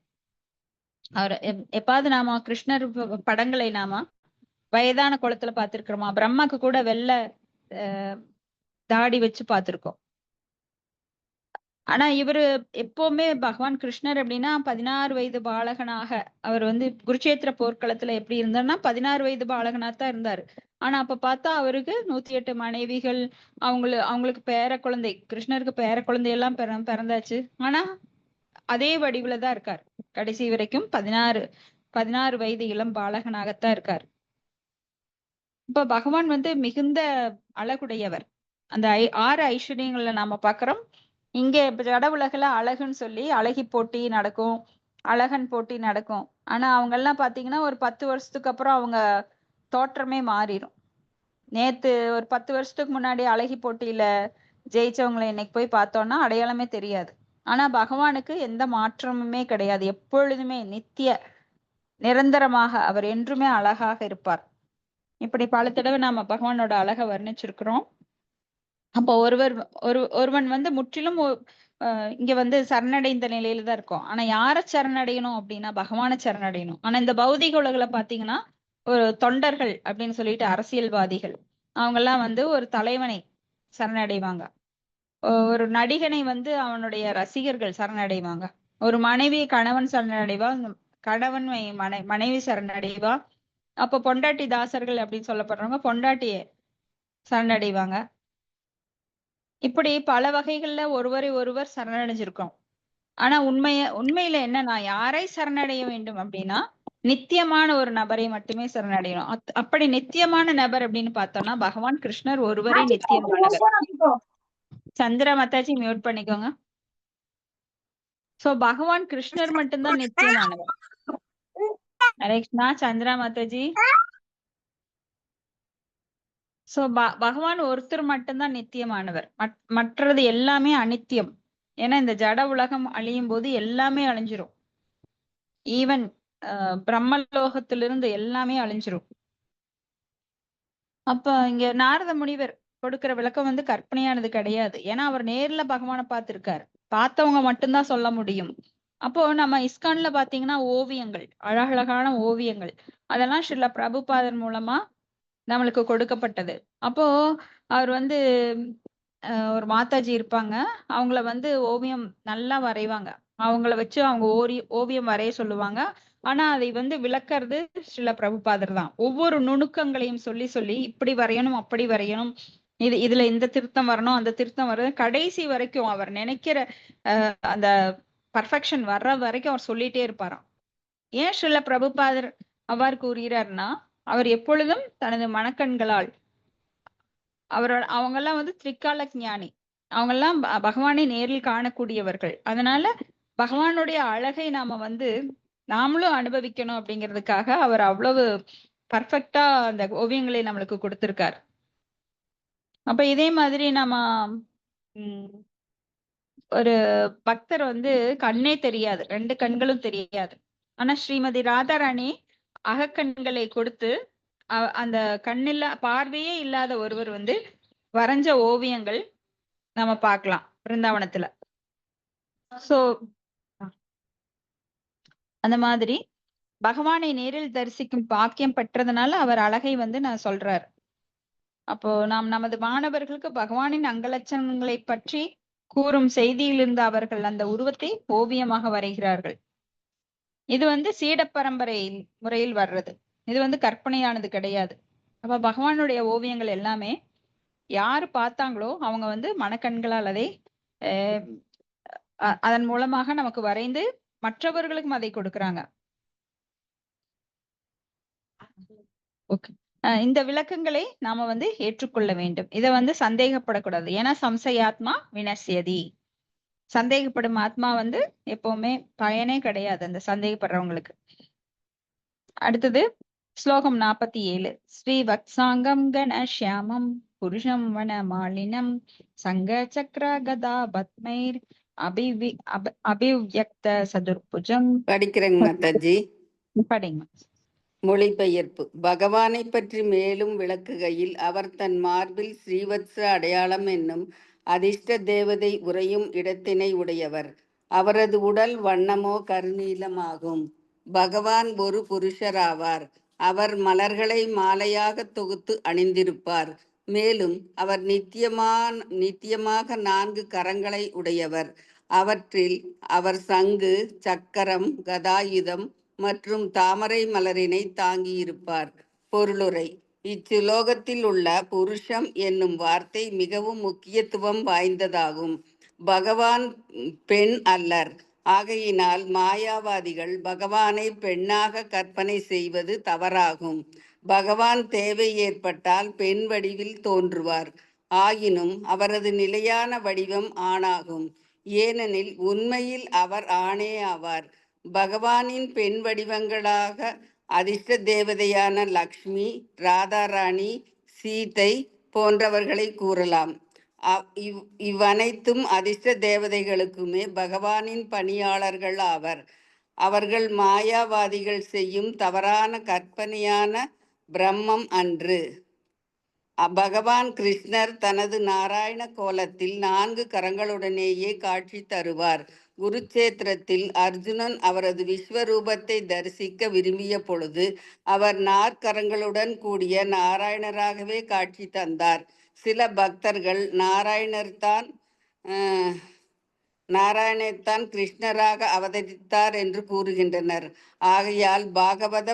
அவர் எப்பாவது நாம கிருஷ்ணர் படங்களை வயதான குளத்துல பார்த்திருக்கிறோமா. பிரம்மாக்கு கூட வெள்ளை தாடி வச்சு பார்த்திருக்கோம். ஆனா இவரு எப்பவுமே பகவான் கிருஷ்ணர் அப்படின்னா 16 வயது பாலகனாக அவர் வந்து குருட்சேத்திர போர்க்களத்துல எப்படி இருந்தாருன்னா 16 வயது பாலகனாத்தான் இருந்தாரு. ஆனா அப்ப பார்த்தா அவருக்கு 108 மனைவிகள், அவங்களுக்கு பேர குழந்தை, கிருஷ்ணருக்கு பேர குழந்தை எல்லாம் பிறந்தாச்சு. ஆனா அதே வடிவுல தான் இருக்கார். கடைசி வரைக்கும் 16 வயது இளம் பாலகனாகத்தான் இருக்கார். இப்ப பகவான் வந்து மிகுந்த அழகுடையவர். அந்த 6 ஐஸ்வர்யங்கள்ல நாம பாக்குறோம். இங்க ஜட உலகில அழகுன்னு சொல்லி அழகி போட்டி நடக்கும், அழகன் போட்டி நடக்கும். ஆனா அவங்க எல்லாம் பாத்தீங்கன்னா ஒரு 10 வருஷத்துக்கு அப்புறம் அவங்க தோற்றமே மாறிடும். நேத்து ஒரு 10 வருஷத்துக்கு முன்னாடி அழகி போட்டியில ஜெயிச்சவங்களை இன்னைக்கு போய் பார்த்தோம்னா அடையாளமே தெரியாது. ஆனா பகவானுக்கு எந்த மாற்றமுமே கிடையாது. எப்பொழுதுமே நிரந்தரமாக அவர் என்றுமே அழகாக இருப்பார். இப்படி பல தடவை நாம பகவானோட அழகை வர்ணிச்சிருக்கிறோம். அப்போ ஒருவன் வந்து முற்றிலும் இங்க வந்து சரணடைந்த நிலையில தான் இருக்கும். ஆனா யார சரணடையணும் அப்படின்னா பகவானை சரணடையணும். ஆனா இந்த பௌதிக உலகில பாத்தீங்கன்னா ஒரு தொண்டர்கள் அப்படின்னு சொல்லிட்டு அரசியல்வாதிகள் அவங்க எல்லாம் வந்து ஒரு தலைவனை சரணடைவாங்க. ஒரு நடிகனை வந்து அவனுடைய ரசிகர்கள் சரணடைவாங்க. ஒரு மனைவி கணவன் சரணடைவா, கணவன் மனைவி சரணடைவா. அப்ப பொண்டாட்டி தாசர்கள் அப்படின்னு சொல்லப்படுறவங்க பொண்டாட்டிய சரணடைவாங்க. இப்படி பல வகைகள்ல ஒருவரை ஒருவர் சரணடைஞ்சிருக்கோம். ஆனா உண்மையில என்னன்னா யாரை சரணடைய வேண்டும் அப்படின்னா நித்தியமான ஒரு நபரை மட்டுமே சரணடையணும். அப்படி நித்தியமான நபர் அப்படின்னு பார்த்தோம்னா பகவான் கிருஷ்ணர் ஒருவரே நித்தியமானவர். சந்திரா மாதாஜி மியூட் பண்ணிக்கோங்க. சோ பகவான் கிருஷ்ணர் மட்டும்தான் நித்தியமானவர். ஹரே கிருஷ்ணா. சந்திரா மாதாஜி. சோ பகவான் ஒருத்தர் மட்டும்தான் நித்தியமானவர். மற்றது எல்லாமே அனித்தியம். ஏன்னா இந்த ஜட உலகம் அழியும் போது எல்லாமே அழிஞ்சிரும். ஈவன் பிரம்மலோகத்திலிருந்து எல்லாமே அழிஞ்சிரும். அப்ப இங்க நாரத முனிவர் கொடுக்கிற விளக்கம் வந்து கற்பனையானது கிடையாது. ஏன்னா அவர் நேர்ல பகவானை பார்த்திருக்காரு. பார்த்தவங்க மட்டும்தான் சொல்ல முடியும். அப்போ நம்ம இஸ்கான்ல பாத்தீங்கன்னா ஓவியங்கள், அழகழகான ஓவியங்கள், அதெல்லாம் ஸ்ரீல பிரபுபாதர் மூலமா நம்மளுக்கு கொடுக்கப்பட்டது. அப்போ அவர் வந்து ஒரு மாதாஜி இருப்பாங்க. அவங்கள வந்து ஓவியம் நல்லா வரைவாங்க. அவங்கள வச்சு அவங்க ஓவியம் வரைய சொல்லுவாங்க. ஆனா அதை வந்து விளக்கறது ஸ்ரீல பிரபுபாதர் தான். ஒவ்வொரு நுணுக்கங்களையும் சொல்லி சொல்லி இப்படி வரையணும், அப்படி வரையணும், இதுல இந்த திருத்தம் வரணும், அந்த திருத்தம் வரணும், கடைசி வரைக்கும் அவர் நினைக்கிற அந்த பர்ஃபெக்ஷன் வர்ற வரைக்கும் அவர் சொல்லிட்டே இருப்பாராம். ஏன் ஸ்ரீல பிரபுபாதர் அவ்வாறு கூறுகிறார்னா, அவர் எப்பொழுதும் தனது மனக்கண்களால் அவங்கெல்லாம் வந்து திரிகால ஞானி, அவங்கெல்லாம் பகவானை நேரில் காணக்கூடியவர்கள். அதனால பகவானுடைய அழகை நாம வந்து நாமளும் அனுபவிக்கணும் அப்படிங்கிறதுக்காக அவர் அவ்வளவு பர்ஃபெக்டா அந்த ஓவியங்களை நம்மளுக்கு கொடுத்திருக்காரு. அப்ப இதே மாதிரி நம்ம ஒரு பக்தர் வந்து கண்ணே தெரியாது, 2 கண்களும் தெரியாது. ஆனா ஸ்ரீமதி ராதாராணி அகக்கண்களை கொடுத்து அந்த கண்ணில்ல பார்வையே இல்லாத ஒருவர் வந்து வரைஞ்ச ஓவியங்கள் நம்ம பார்க்கலாம் பிருந்தாவனத்துல. சோ அந்த மாதிரி பகவானை நேரில் தரிசிக்கும் பாக்கியம் பெற்றதுனால அவர் அழகை வந்து நான் சொல்றாரு. அப்போ நாம் நமது மாணவர்களுக்கு பகவானின் அங்கலட்சணங்களை பற்றி கூறும் செய்தியிலிருந்து அவர்கள் அந்த உருவத்தை ஓவியமாக வரைகிறார்கள். இது வந்து சீட பரம்பரை முறையில் வர்றது. இது வந்து கற்பனையானது கிடையாது. அப்ப பகவானுடைய ஓவியங்கள் எல்லாமே யாரு பார்த்தாங்களோ அவங்க வந்து மனக்கண்களால் அதை அதன் மூலமாக நமக்கு வரைந்து மற்றவர்களுக்கும் அதை கொடுக்கறாங்க. ஓகே. இந்த விளக்கங்களை நாம வந்து ஏற்றுக்கொள்ள வேண்டும். இதை வந்து சந்தேகப்படக்கூடாது. ஏன்னா சம்சயாத்மா வினசியதி, சந்தேகப்படும் ஆத்மா வந்து எப்பவுமே பயனே கிடையாது அந்த சந்தேகப்படுறவங்களுக்கு. அடுத்தது ஸ்லோகம் 47. ஸ்ரீ வத்சாங்கம் கணஷ்யாமம் புருஷம் வன மாலினம் சங்க சக்கர கதா பத்மைர் அபிவ்யக்த சதுர்புஜம். படிக்கிறேங்க மாதாஜி. படிங்க. மொழிபெயர்ப்பு. பகவானை பற்றி மேலும் விளக்குகையில் அவர் தன் மார்பில் ஸ்ரீவத்ச அடையாளம் என்னும் அதிர்ஷ்ட தேவதை உறையும் இடத்தினை உடையவர். அவரது உடல் வண்ணமோ கருநீலமாகும். பகவான் ஒரு புருஷராவார். அவர் மலர்களை மாலையாக தொகுத்து அணிந்திருப்பார். மேலும் அவர் நித்தியமாக 4 கரங்களை உடையவர். அவற்றில் அவர் சங்கு, சக்கரம், கதாயுதம் மற்றும் தாமரை மலரினை தாங்கியிருப்பார். பொருளுரை. இச்சுலோகத்தில் உள்ள புருஷம் என்னும் வார்த்தை மிகவும் முக்கியத்துவம் வாய்ந்ததாகும். பகவான் பெண் அல்லர். ஆகையினால் மாயாவாதிகள் பகவானை பெண்ணாக கற்பனை செய்வது தவறாகும். பகவான் தேவை ஏற்பட்டால் பெண் வடிவில் தோன்றுவார். ஆயினும் அவரது நிலையான வடிவம் ஆணாகும். ஏனெனில் உண்மையில் அவர் ஆணே ஆவார். பகவானின் பெண் வடிவங்களாக அதிர்ஷ்ட தேவதையான லக்ஷ்மி, ராதாராணி, சீதை போன்றவர்களை கூறலாம். இவ்வனைத்தும் அதிர்ஷ்ட தேவதைகளுக்குமே பகவானின் பணியாளர்கள் ஆவர். அவர்கள் மாயாவாதிகள் செய்யும் தவறான கற்பனையான பிரம்மம் அன்று. பகவான் கிருஷ்ணர் தனது நாராயண கோலத்தில் 4 கரங்களுடனேயே காட்சி தருவார். குருச்சேத்திரத்தில் அர்ஜுனன் அவரது விஸ்வரூபத்தை தரிசிக்க விரும்பிய பொழுது அவர் 4 கரங்களுடன் கூடிய நாராயணராகவே காட்சி தந்தார். சில பக்தர்கள் நாராயணத்தான் கிருஷ்ணராக அவதரித்தார் என்று கூறுகின்றனர். ஆகையால் பாகவத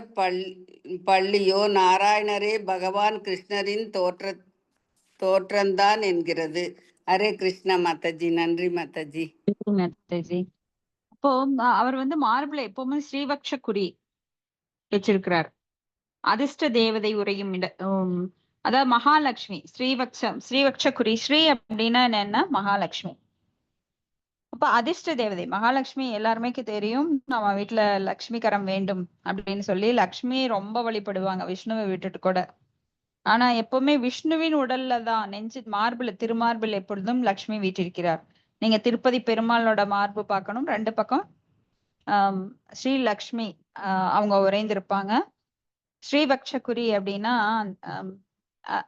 பள்ளியோ நாராயணரே பகவான் கிருஷ்ணரின் தோற்றம்தான் என்கிறது. ஹரே கிருஷ்ண மாதாஜி. நன்றி மாதாஜி. அப்போ அவர் வந்து மார்பிள எப்பவுமே ஸ்ரீவக்ஷ குறி வச்சிருக்கிறார். அதிர்ஷ்ட தேவதை உரையும் அதாவது மகாலட்சுமி ஸ்ரீவக்ஷ குறி. ஸ்ரீ அப்படின்னா என்னன்னா மகாலட்சுமி. அப்ப அதிர்ஷ்ட தேவதை மகாலட்சுமி எல்லாருமே தெரியும். நம்ம வீட்டுல லட்சுமி கரம் வேண்டும் அப்படின்னு சொல்லி லக்ஷ்மி ரொம்ப வழிபடுவாங்க, விஷ்ணுவை விட்டுட்டு கூட. ஆனா எப்பவுமே விஷ்ணுவின் உடல்ல தான் மார்பிள் திருமார்பிள் எப்பொழுதும் லக்ஷ்மி வீட்டிருக்கிறார். நீங்க திருப்பதி பெருமாளோட மார்பு பார்க்கணும், 2 பக்கம் ஸ்ரீ லக்ஷ்மி அவங்க உறைந்திருப்பாங்க. ஸ்ரீவக்ஷகுரி அப்படின்னா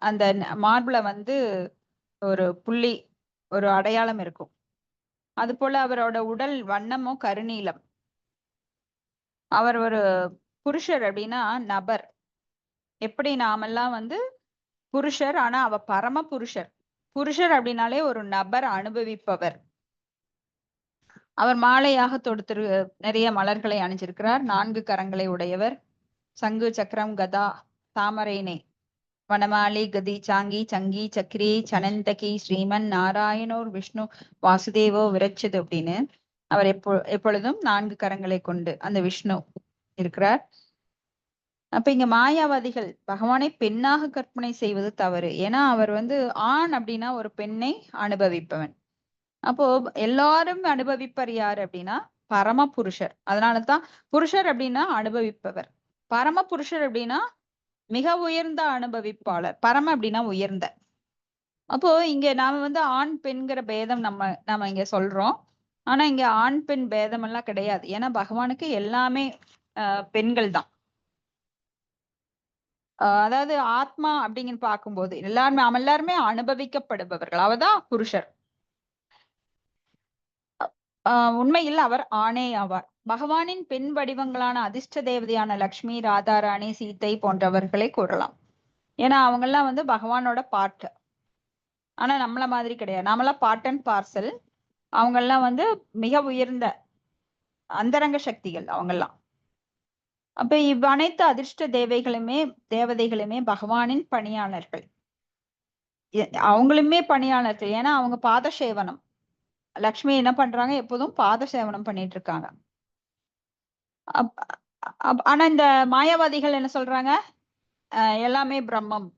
அந்த மார்பிள வந்து ஒரு புள்ளி, ஒரு அடையாளம் இருக்கும். அது போல அவரோட உடல் வண்ணமும் கருநீலம். அவர் ஒரு புருஷர் அப்படின்னா நபர். எப்படி நாமெல்லாம் வந்து புருஷர், ஆனா அவ பரம புருஷர். புருஷர் அப்படின்னாலே ஒரு நபர், அனுபவிப்பவர். அவர் மாலையாக தொடுத்திரு நிறைய மலர்களை அணிஞ்சிருக்கிறார். 4 கரங்களை உடையவர். சங்கு சக்கரம் கதா தாமரைனே வனமாலி கதி சாங்கி சங்கி சக்ரி சனந்தகி ஸ்ரீமன் நாராயணோர் விஷ்ணு வாசுதேவோ விரச்சது அப்படின்னு அவர் எப்பொழுதும் 4 கரங்களை கொண்டு அந்த விஷ்ணு இருக்கிறார். அப்ப இங்க மாயாவாதிகள் பகவானை பெண்ணாக கற்பனை செய்வது தவறு. ஏன்னா அவர் ஆண் அப்படின்னா ஒரு பெண்ணை அனுபவிப்பவன். அப்போ எல்லாரும் அனுபவிப்பர் யார் அப்படின்னா பரம புருஷர். அதனாலதான் புருஷர் அப்படின்னா அனுபவிப்பவர், பரம புருஷர் அப்படின்னா மிக உயர்ந்த அனுபவிப்பாளர், பரம அப்படின்னா உயர்ந்த. அப்போ இங்க நாம ஆண் பெண்கிற பேதம் நம்ம இங்க சொல்றோம். ஆனா இங்க ஆண் பெண் பேதம் எல்லாம் கிடையாது. ஏன்னா பகவானுக்கு எல்லாமே பெண்கள் தான். அதாவது ஆத்மா அப்படிங்கன்னு பார்க்கும்போது எல்லாருமே அனுபவிக்கப்படுபவர்கள். அவதான் புருஷர். உண்மையில் அவர் ஆணே ஆவார். பகவானின் பெண் வடிவங்களான அதிர்ஷ்ட தேவதையான லக்ஷ்மி, ராதாராணி, சீத்தை போன்றவர்களை கூறலாம். ஏன்னா அவங்க எல்லாம் பகவானோட பார்ட். ஆனா நம்மள மாதிரி கிடையாது. நாமெல்லாம் பார்ட் அண்ட் பார்சல். அவங்க எல்லாம் மிக உயர்ந்த அந்தரங்க சக்திகள் அவங்கெல்லாம். அப்ப அனைத்து அதிர்ஷ்ட தேவதைகளுமே பகவானின் பணியாளர்கள். அவங்களுமே பணியாளர்கள். ஏன்னா அவங்க பாத சேவனம். லக்ஷ்மி என்ன பண்றாங்க, எப்போதும் பாத சேவனம் பண்ணிட்டு இருக்காங்க. ஆனா இந்த மாயாவாதிகள் என்ன சொல்றாங்க, எல்லாமே பிரம்மம்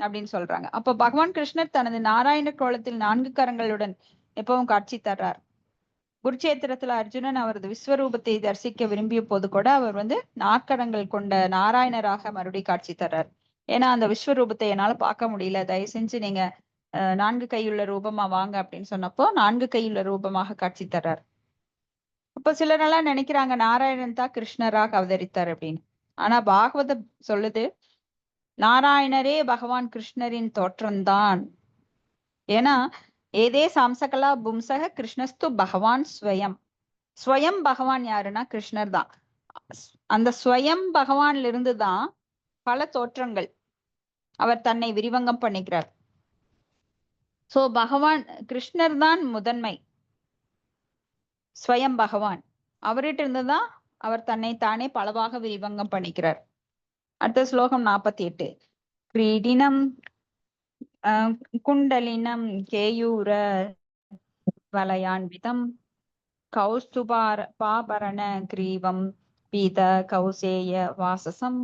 அப்படின்னு சொல்றாங்க. அப்ப பகவான் கிருஷ்ணர் தனது நாராயண கோலத்தில் 4 கரங்களுடன் எப்பவும் காட்சி தர்றார். குருட்சேத்திரத்துல அர்ஜுனன் அவரது விஸ்வரூபத்தை தரிசிக்க விரும்பிய போது கூட அவர் 4 கொண்ட நாராயணராக மறுபடியும் காட்சி தர்றார். ஏன்னா அந்த விஸ்வரூபத்தை என்னால பார்க்க முடியல, தயவு செஞ்சு நீங்க 4 கையுள்ள ரூபமா வாங்க அப்படின்னு சொன்னப்போ 4 கையுள்ள ரூபமாக காட்சி தர்றார். அப்ப சிலரெல்லாம் நினைக்கிறாங்க நாராயணன் தான் கிருஷ்ணராக அவதரித்தார் அப்படின்னு. ஆனா பாகவதம் சொல்லுது நாராயணரே பகவான் கிருஷ்ணரின் தோற்றம்தான். ஏன்னா ஏதே சாம்சகலா பும்சக கிருஷ்ணஸ்து பகவான் ஸ்வயம் பகவான் யாருன்னா கிருஷ்ணர் தான். அந்த ஸ்வயம் பகவான்ல இருந்துதான் பல தோற்றங்கள் அவர் தன்னை விரிவங்கம் பண்ணிக்கிறார். சோ பகவான் கிருஷ்ணர் தான் முதன்மை, ஸ்வயம் பகவான். அவர்கிட்ட இருந்துதான் அவர் தன்னை தானே பலவாக விரிவங்கம் பண்ணிக்கிறார். அடுத்த ஸ்லோகம் 48. கிரீடினம் குண்டலினம் கேயூர வலயான்விதம் கௌஸ்துபார பாபரண கிரீவம் பீத கௌசேய வாசசம்.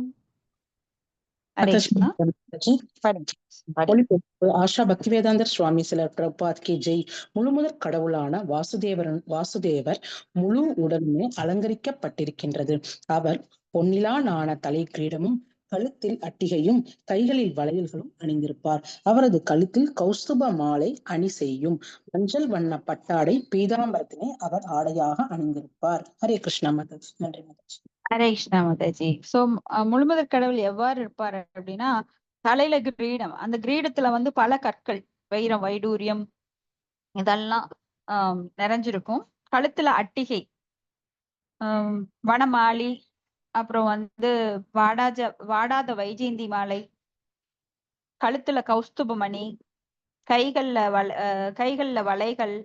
ஆஷா பக்திவேதாந்தர் சுவாமி சில பிரபாத் கி ஜெய். முழுமுதற் கடவுளான வாசுதேவர் முழு உடலுமே அலங்கரிக்கப்பட்டிருக்கின்றது. அவர் பொன்னிலான தலை கிரீடமும் கழுத்தில் அட்டிகையும் கைகளில் வளையல்களும் அணிந்திருப்பார். அவரது கழுத்தில் கௌஸ்துப மாலை அணி செய்யும் மஞ்சள் வண்ண பட்டாடை பீதாம்பரத்தினை அவர் ஆடையாக அணிந்திருப்பார். ஹரே கிருஷ்ணா மாதாஜி. நன்றி மாதாஜி. ஹரே கிருஷ்ணா மாதாஜி. சோ முழுமுதற் கடவுள் எவ்வாறு இருப்பாரு அப்படின்னா தலையில கிரீடம், அந்த கிரீடத்துல பல கற்கள், வைரம், வைடூரியம் இதெல்லாம் நிறைஞ்சிருக்கும். கழுத்துல அட்டிகை, வனமாலி, அப்புறம் வாடாத வைஜெயந்தி மாலை, கழுத்துல கௌஸ்துபமணி, கைகள்ல வளைகள்,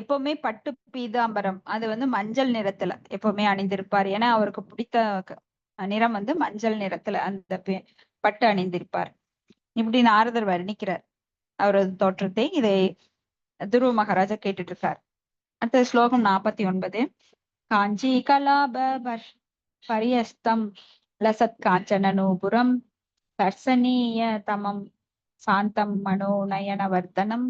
எப்பவுமே பட்டு பீதாம்பரம், அது மஞ்சள் நிறத்துல எப்பவுமே அணிந்திருப்பார். ஏன்னா அவருக்கு பிடித்த நிறம் மஞ்சள் நிறத்துல அந்த பட்டு அணிந்திருப்பார். இப்படி நாரதர் வர்ணிக்கிறார் அவரது தோற்றத்தை. இதை துருவ மகாராஜா கேட்டுட்டு இருக்கார். அடுத்த ஸ்லோகம் 49. காஞ்சி கலாப பரியஸ்தம் லசத் காஞ்சன நூபுரம் தர்சனீய தமம் சாந்தம் மனோநயனவர்தனம்.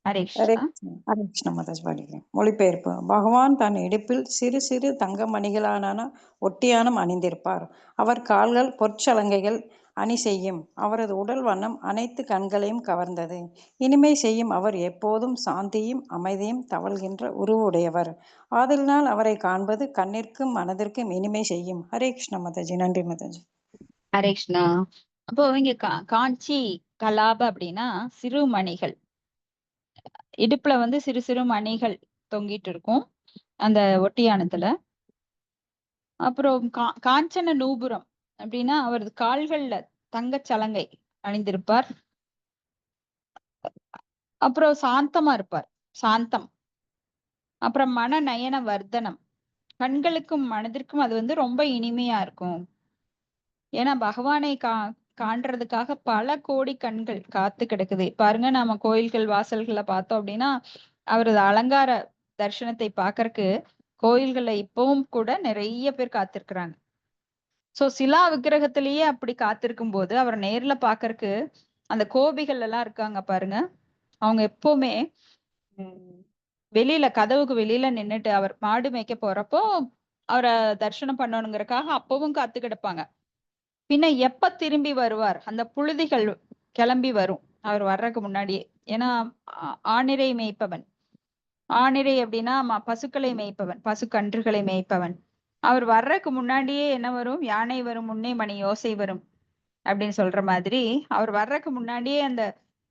ஹரே கிருஷ்ணா மாதாஜி பாடிக்கிறேன். மொழிபெயர்ப்பு. பகவான் தன் இடுப்பில் சிறு சிறு தங்க மணிகளான ஒட்டியானம் அணிந்திருப்பார். அவர் கால்கள் பொற்சலங்கைகள் அணி செய்யும். அவரது உடல் வண்ணம் அனைத்து கண்களையும் கவர்ந்தது. இனிமை செய்யும் அவர் எப்போதும் சாந்தியும் அமைதியும் தவழ்கின்ற உருவுடையவர். ஆதலினால் அவரை காண்பது கண்ணிற்கும் மனதிற்கும் இனிமை செய்யும். ஹரே கிருஷ்ணா மாதாஜி. நன்றி மாதாஜி. ஹரே கிருஷ்ணா. அப்போ இங்க காஞ்சி கலாப அப்படின்னா சிறு மணிகள், இடுப்புல சிறு சிறு மணிகள் தொங்கிட்டு இருக்கும் அந்த ஒட்டியானத்துல. அப்புறம் காஞ்சன நூபுரம் அப்படின்னா அவரது கால்கள்ல தங்கச் சலங்கை அணிந்திருப்பார். அப்புறம் சாந்தமா இருப்பார். சாந்தம் அப்புறம் மன நயன வர்த்தனம், கண்களுக்கும் மனதிற்கும் அது வந்து ரொம்ப இனிமையா இருக்கும். ஏன்னா பகவானை காண்றதுக்காக பல கோடி கண்கள் காத்து கிடக்குது. பாருங்க, நாம கோயில்கள் வாசல்கள்ல பார்த்தோம் அப்படின்னா அவரது அலங்கார தரிசனத்தை பார்க்கறக்கு கோயில்கள்ல இப்பவும் கூட நிறைய பேர் காத்திருக்கிறாங்க. சோ சிலா விக்கிரகத்திலேயே அப்படி காத்திருக்கும் போது அவர் நேர்ல பார்க்கறக்கு அந்த கோபிகள் எல்லாம் இருக்காங்க பாருங்க, அவங்க எப்பவுமே வெளியில கதவுக்கு வெளியில நின்னுட்டு அவர் மாடு மேய்க்க போறப்போ அவரை தரிசனம் பண்ணணுங்கிறதுக்காக அப்பவும் காத்து கிடப்பாங்க. பின்ன எப்ப திரும்பி வருவார், அந்த புழுதிகள் கிளம்பி வரும் அவர் வர்றதுக்கு முன்னாடியே. ஏன்னா ஆணிரை மேய்ப்பவன், ஆணிரை அப்படின்னா பசுக்களை மேய்ப்பவன், பசு கன்றுகளை மேய்ப்பவன். அவர் வர்றதுக்கு முன்னாடியே என்ன வரும், யானை வரும் முன்னே மணி யோசை வரும் அப்படின்னு சொல்ற மாதிரி அவர் வர்றதுக்கு முன்னாடியே அந்த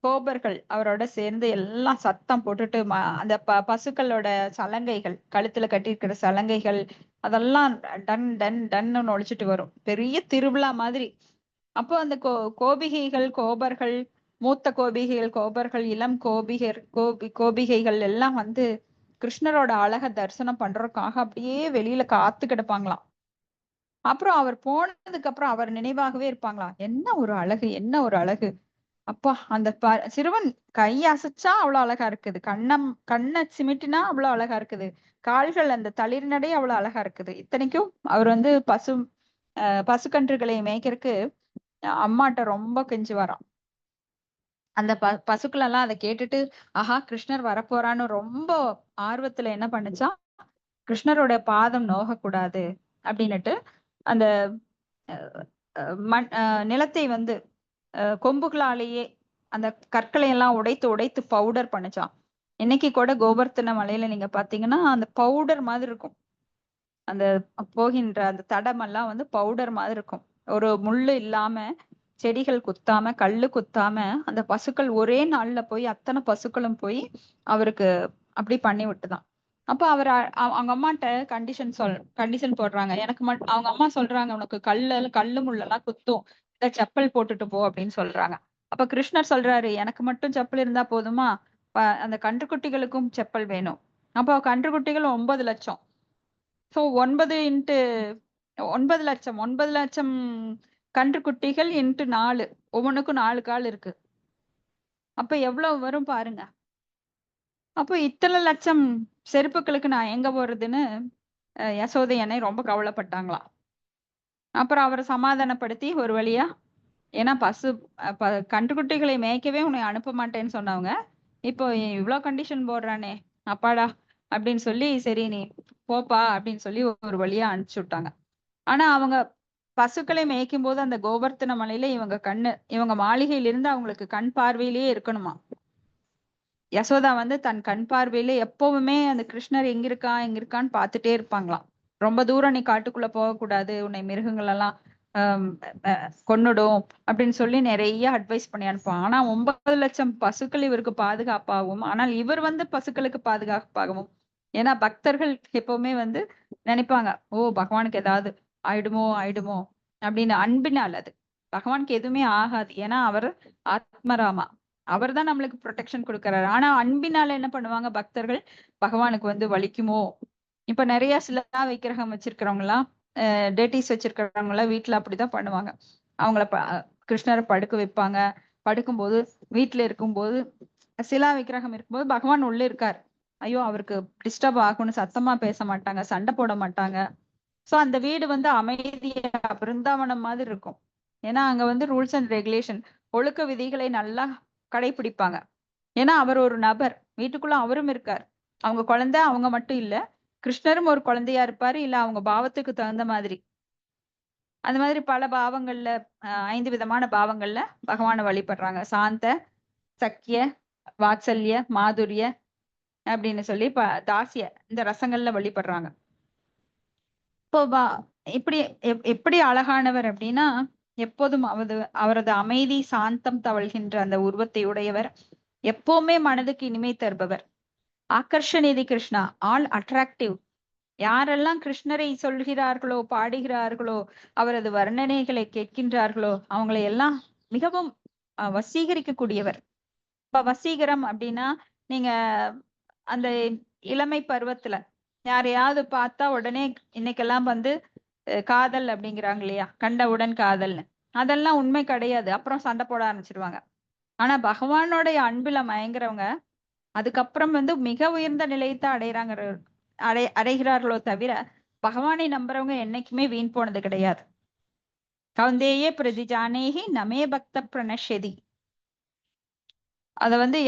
கோபர்கள் அவரோட சேர்ந்து எல்லாம் சத்தம் போட்டுட்டு அந்த பசுக்களோட சலங்கைகள், கழுத்துல கட்டியிருக்கிற சலங்கைகள் அதெல்லாம் டன் டன் டன்னு ஒழிச்சிட்டு வரும், பெரிய திருவிழா மாதிரி. அப்போ அந்த கோபிகைகள், கோபர்கள், மூத்த கோபிகைகள், கோபர்கள், இளம் கோபிகைகள் எல்லாம் வந்து கிருஷ்ணரோட அழக தரிசனம் பண்றதுக்காக அப்படியே வெளியில காத்து கிடப்பாங்களாம். அப்புறம் அவர் போனதுக்கு அப்புறம் அவர் நினைவாகவே இருப்பாங்களா, என்ன ஒரு அழகு, என்ன ஒரு அழகு, அப்பா அந்த சிறுவன் கை அசைச்சா அவ்வளவு அழகா இருக்குது, கண்ணை சிமிட்டினா அவ்வளவு அழகா இருக்குது, கால்கள் அந்த தளிர் நடை அவ்வளவு அழகா இருக்குது. இத்தனைக்கும் அவர் வந்து பசுக்கன்றுகளை மேய்க்கிறதுக்கு அம்மாட்ட ரொம்ப கெஞ்சுவாராம். அந்த பசுக்கள் எல்லாம் அதை கேட்டுட்டு ஆஹா கிருஷ்ணர் வரப்போறான்னு ரொம்ப ஆர்வத்துல என்ன பண்ணுச்சா, கிருஷ்ணரோட பாதம் நோகக்கூடாது அப்படின்னுட்டு அந்த நிலத்தை வந்து கொம்புகளாலேயே அந்த கற்களை எல்லாம் உடைத்து உடைத்து பவுடர் பண்ணுச்சான். இன்னைக்கு கூட கோவர்த்தன மலையில நீங்க பாத்தீங்கன்னா அந்த பவுடர் மாதிரி இருக்கும், அந்த போகின்ற அந்த தடம் எல்லாம் வந்து பவுடர் மாதிரி இருக்கும். ஒரு முள்ளு இல்லாம, செடிகள் குத்தாம, கல்லு குத்தாம அந்த பசுக்கள் ஒரே நாள்ல போய் அத்தனை பசுக்களும் போய் அவருக்கு அப்படி பண்ணி விட்டுதான். அப்ப அவர் அவங்க அம்மாட்ட கண்டிஷன் போடுறாங்க. எனக்கு அவங்க அம்மா சொல்றாங்க, உனக்கு கல்லு முள்ளெல்லாம் குத்தும், இந்த செப்பல் போட்டுட்டு போ அப்படின்னு சொல்றாங்க. அப்ப கிருஷ்ணர் சொல்றாரு, எனக்கு மட்டும் செப்பல் இருந்தா போதுமா, அந்த கன்றுக்குட்டிகளுக்கும் செப்பல் வேணும். அப்போ கன்றுக்குட்டிகள் 9 லட்சம். சோ 9 லட்சம் கன்றுக்குட்டிகள் இன்ட்டு 4, ஒவ்வொன்றுக்கும் 4 கால் இருக்கு. அப்ப எவ்வளவு வரும் பாருங்க. அப்போ இத்தனை லட்சம் செருப்புகளுக்கு நான் எங்க போறதுன்னு யசோதை அன்னை ரொம்ப கவலைப்பட்டாங்களாம். அப்புறம் அவரை சமாதானப்படுத்தி ஒரு வழியா, ஏன்னா கன்றுக்குட்டிகளை மேய்க்கவே உன்னை அனுப்ப மாட்டேன்னு சொன்னவங்க இப்போ இவ்வளவு கண்டிஷன் போடுறானே அப்பாடா அப்படின்னு சொல்லி, சரி நீ போப்பா அப்படின்னு சொல்லி ஒரு வழியா அனுப்பிச்சு விட்டாங்க. ஆனா அவங்க பசுக்களை மேய்க்கும் போது அந்த கோவர்த்தன மலையில இவங்க மாளிகையிலிருந்து அவங்களுக்கு கண் பார்வையிலேயே இருக்கணுமா. யசோதா வந்து தன் கண் பார்வையில எப்பவுமே அந்த கிருஷ்ணர் எங்க இருக்கான்னு பார்த்துட்டே இருப்பாங்களாம். ரொம்ப தூரம் நீ காட்டுக்குள்ள போகக்கூடாது, உன்னை மிருகங்கள் எல்லாம் கொன்னுடும் அப்படின்னு சொல்லி நிறைய அட்வைஸ் பண்ணி அனுப்புவான். ஆனா 9 லட்சம் பசுக்கள் இவருக்கு பாதுகாப்பாகவும், ஆனால் இவர் வந்து பசுக்களுக்கு பாதுகாப்பாகவும். ஏன்னா பக்தர்கள் எப்பவுமே வந்து நினைப்பாங்க, ஓ பகவானுக்கு ஏதாவது ஆயிடுமோ அப்படின்னு. அன்பினால் அது பகவானுக்கு எதுவுமே ஆகாது, ஏன்னா அவர் ஆத்மராமா, அவர் தான் நம்மளுக்கு ப்ரொடெக்ஷன் கொடுக்கறாரு. ஆனா அன்பினால என்ன பண்ணுவாங்க பக்தர்கள், பகவானுக்கு வந்து வலிக்குமோ. இப்ப நிறைய சிலா விக்கிரகம் வச்சிருக்கிறவங்க எல்லாம், டேட்டிஸ் வச்சிருக்கிறவங்க எல்லாம் வீட்டுல அப்படிதான் பண்ணுவாங்க. அவங்கள கிருஷ்ணரை படுக்க வைப்பாங்க. படுக்கும்போது வீட்டுல இருக்கும்போது சிலா விக்கிரகம் இருக்கும்போது பகவான் உள்ள இருக்காரு, ஐயோ அவருக்கு டிஸ்டர்ப் ஆகும்னு சத்தமா பேச மாட்டாங்க, சண்டை போட மாட்டாங்க. சோ அந்த வீடு வந்து அமைதியா பிருந்தாவனம் மாதிரி இருக்கும். ஏன்னா அங்க வந்து ரூல்ஸ் அண்ட் ரெகுலேஷன், ஒழுக்க விதிகளை நல்லா கடைபிடிப்பாங்க. ஏன்னா அவர் ஒரு நபர், வீட்டுக்குள்ள அவரும் இருக்கார். அவங்க குழந்தை அவங்க மட்டும் இல்ல, கிருஷ்ணரும் ஒரு குழந்தையா இருப்பாரு, இல்ல அவங்க பாவத்துக்கு தகுந்த மாதிரி. அந்த மாதிரி பல பாவங்கள்ல 5 விதமான பாவங்கள்ல பகவானை வழிபடுறாங்க. சாந்த, சக்கிய, வாத்சல்ய, மாதுரிய அப்படின்னு சொல்லி தாசிய, இந்த ரசங்கள்ல வழிபடுறாங்க. இப்போ இப்படி எப்படி அழகானவர் அப்படின்னா, எப்போதும் அவரது அமைதி, சாந்தம் தவழ்கின்ற அந்த உருவத்தை உடையவர், எப்பவுமே மனதுக்கு இனிமை தருபவர். ஆகர்ஷநிதி கிருஷ்ணா, ஆல் அட்ராக்டிவ். யாரெல்லாம் கிருஷ்ணரை சொல்கிறார்களோ, பாடுகிறார்களோ, அவரது வர்ணனைகளை கேட்கின்றார்களோ அவங்களை எல்லாம் மிகவும் வசீகரிக்க கூடியவர். இப்ப வசீகரம் அப்படின்னா, நீங்க அந்த இளமை பருவத்துல யாரையாவது பார்த்தா உடனே இன்னைக்கெல்லாம் வந்து காதல் அப்படிங்கிறாங்க இல்லையா, கண்டவுடன் காதல்னு. அதெல்லாம் உண்மை கிடையாது. அப்புறம் சண்டை போட ஆரம்பிச்சிருவாங்க. ஆனா பகவானோடைய அன்புல மயங்குறவங்க அதுக்கப்புறம் வந்து மிக உயர்ந்த நிலையத்தான் அடைகிறார்களோ தவிர பகவானை நம்புறவங்க என்னைக்குமே வீண் போனது கிடையாது. கவுந்தேயே பிரதிஜானேஹி நமே பக்த பிரணஷதி. அத வந்து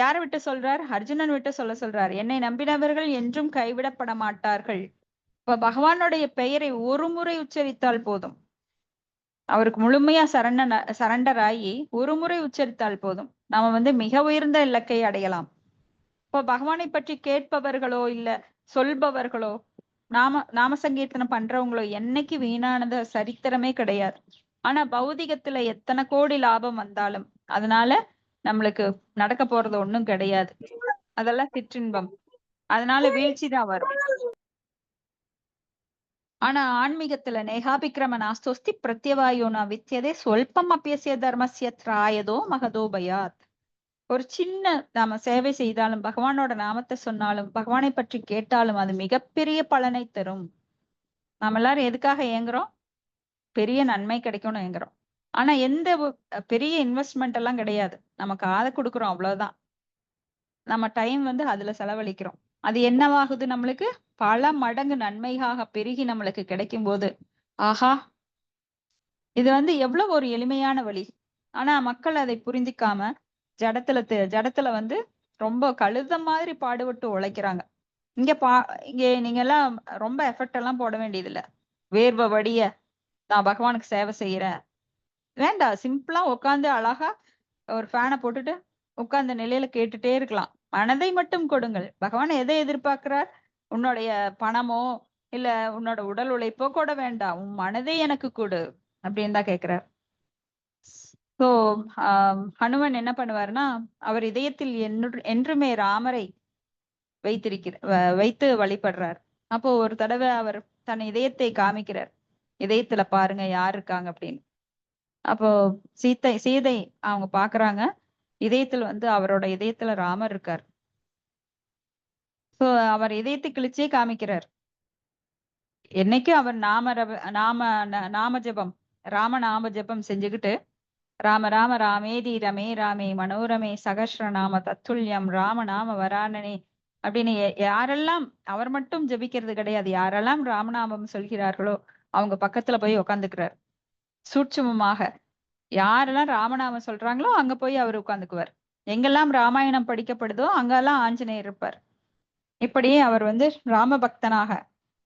யாரை விட்டு சொல்றார்? அர்ஜுனன் விட்டு சொல்றார். என்னை நம்பினவர்கள் என்றும் கைவிடப்பட மாட்டார்கள். இப்ப பகவானுடைய பெயரை ஒரு முறை உச்சரித்தால் போதும், அவருக்கு முழுமையா சரண்டர் ஆகி ஒரு முறை உச்சரித்தால் போதும், நாம வந்து மிக உயர்ந்த இலக்கை அடையலாம். இப்போ பகவானை பற்றி கேட்பவர்களோ இல்ல சொல்பவர்களோ நாம சங்கீர்த்தனம் பண்றவங்களோ என்னைக்கு வீணானது சரித்திரமே கிடையாது. ஆனா பௌதிகத்துல எத்தனை கோடி லாபம் வந்தாலும் அதனால நம்மளுக்கு நடக்க போறது ஒண்ணும் கிடையாது. அதெல்லாம் சிற்றின்பம். அதனால வீழ்ச்சி தான் வரும். ஆனா ஆன்மீகத்துல நேகாபிக்கிரம நாஸ்தோஸ்தி பிரத்யவாயோனா வித்தியதே சொல்பம் அப்பியசிய தர்மசிய திராயதோ மகதோ பயாத். ஒரு சின்ன நாம சேவை செய்தாலும் பகவானோட நாமத்தை சொன்னாலும் பகவானை பற்றி கேட்டாலும் அது மிகப்பெரிய பலனை தரும். நாம எல்லாரும் எதுக்காக ஏங்குறோம்? பெரிய நன்மை கிடைக்கும்னு ஏங்குறோம். ஆனா எந்த பெரிய இன்வெஸ்ட்மெண்ட் எல்லாம் கிடையாது. நம்ம காதை கொடுக்குறோம், அவ்வளவுதான். நம்ம டைம் வந்து அதுல செலவழிக்கிறோம். அது என்னவாகுது? நம்மளுக்கு பல மடங்கு நன்மையாக பெருகி நம்மளுக்கு கிடைக்கும் போது ஆஹா, இது வந்து எவ்வளவு ஒரு எளிமையான வழி. ஆனா மக்கள் அதை புரிஞ்சிக்காம ஜடத்துல வந்து ரொம்ப கழுத மாதிரி பாடுபட்டு உழைக்கிறாங்க. இங்க நீங்க எல்லாம் ரொம்ப எஃபெக்ட் எல்லாம் போட வேண்டியது இல்ல. வேர்வை வடிய நான் பகவானுக்கு சேவை செய்யறேன் வேண்டாம். சிம்பிளா உட்காந்து அழகா ஒரு ஃபேனை போட்டுட்டு உட்கார்ந்த நிலையில கேட்டுட்டே இருக்கலாம். மனதை மட்டும் கொடுங்கள். பகவான் எதை எதிர்பார்க்கிறார்? உன்னுடைய பணமோ இல்ல உன்னோட உடல் உழைப்போ கூட வேண்டாம், உன் மனதை எனக்கு கொடு அப்படின்னு தான் கேட்கிறார். சோ ஹனுமன் என்ன பண்ணுவாருன்னா, அவர் இதயத்தில் என்றுமே ராமரை வைத்து வழிபடுறார். அப்போ ஒரு தடவை அவர் தன் இதயத்தை காமிக்கிறார். இதயத்துல பாருங்க யார் இருக்காங்க அப்படின்னு. அப்போ சீதை அவங்க பாக்குறாங்க. இதயத்துல வந்து அவரோட இதயத்துல ராமர் இருக்கார். சோ அவர் இதயத்தை கிழிச்சே காமிக்கிறார். என்னைக்கு அவர் நாம ஜபம் ராம நாம ஜபம் செஞ்சுக்கிட்டு ராம ராம ராமேதி ரமே ராமே மனோரமே சகஸ்ர நாம தத்துல்யம் ராம நாம வரானனே அப்படின்னு யாரெல்லாம் அவர் மட்டும் ஜபிக்கிறது கிடையாது. யாரெல்லாம் ராமநாமம் சொல்கிறார்களோ அவங்க பக்கத்துல போய் உட்காந்துக்கிறார். சூட்சுமமாக யாரெல்லாம் ராமநாமம் சொல்றாங்களோ அங்க போய் அவர் உட்கார்ந்துக்குவார். எங்கெல்லாம் ராமாயணம் படிக்கப்படுதோ அங்கெல்லாம் ஆஞ்சநேயர் இருப்பார். இப்படியே அவர் வந்து ராம பக்தனாக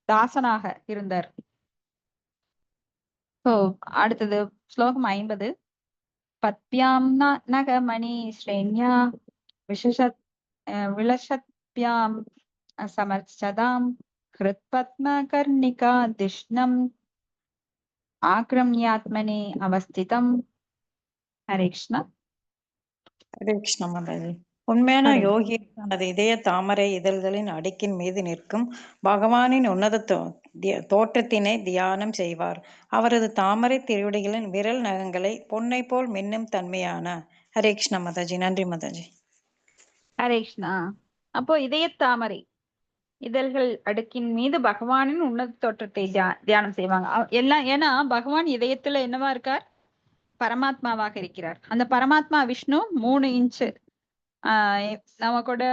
தாசனாக இருந்தார். சோ அடுத்தது ஸ்லோகம் 50. பத்யாம் நகமணி ஸ்ரேண்யா விலசத்யாம் சமர்ச்சதாம் ஹிருத்பத்ம கர்ணிகா திஷ்ணம் ஆக்ரம்யாத்மனி அவஸ்திதம். ஹரே கிருஷ்ணா. ஹரே கிருஷ்ண மாதாஜி. உண்மையான யோகி தனது இதய தாமரை இதழ்களின் அடுக்கின் மீது நிற்கும் பகவானின் உன்னத தோற்றத்தினை தியானம் செய்வார். அவரது தாமரை திருவடிகளின் விரல் நகங்களை பொன்னை போல் மின்னும் தன்மையான. ஹரே கிருஷ்ண மாதாஜி. நன்றி மாதாஜி. ஹரே கிருஷ்ணா. அப்போ இதய தாமரை இதழ்கள் அடுக்கின் மீது பகவானின் உன்னத தோற்றத்தை தியானம் செய்வாங்க எல்லாம். ஏன்னா பகவான் இதயத்துல என்னவா இருக்கார்? பரமாத்மாவாக இருக்கிறார். அந்த பரமாத்மா விஷ்ணு 3 இன்ச்சு நம்ம கூட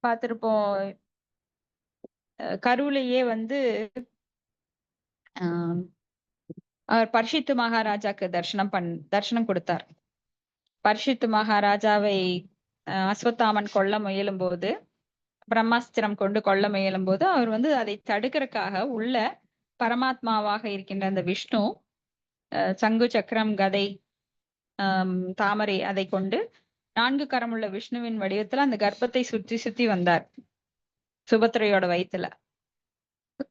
பார்த்திருப்போம். கருவிலேயே வந்து அவர் பரிஷித்து மகாராஜாக்கு தர்சனம் கொடுத்தார். பரிஷித்து மகாராஜாவை அஸ்வத்தாமன் கொல்ல முயலும் போது, பிரம்மாஸ்திரம் கொண்டு கொல்ல முயலும் போது அவர் வந்து அதை தடுக்கிறதுக்காக உள்ள பரமாத்மாவாக இருக்கின்ற அந்த விஷ்ணு சங்கு சக்கரம் கதை தாமரை அதை கொண்டு 4 கரமுள்ள விஷ்ணுவின் வடிவத்துல அந்த கர்ப்பத்தை சுற்றி சுத்தி வந்தார் சுபத்திரையோட வயிற்றுல.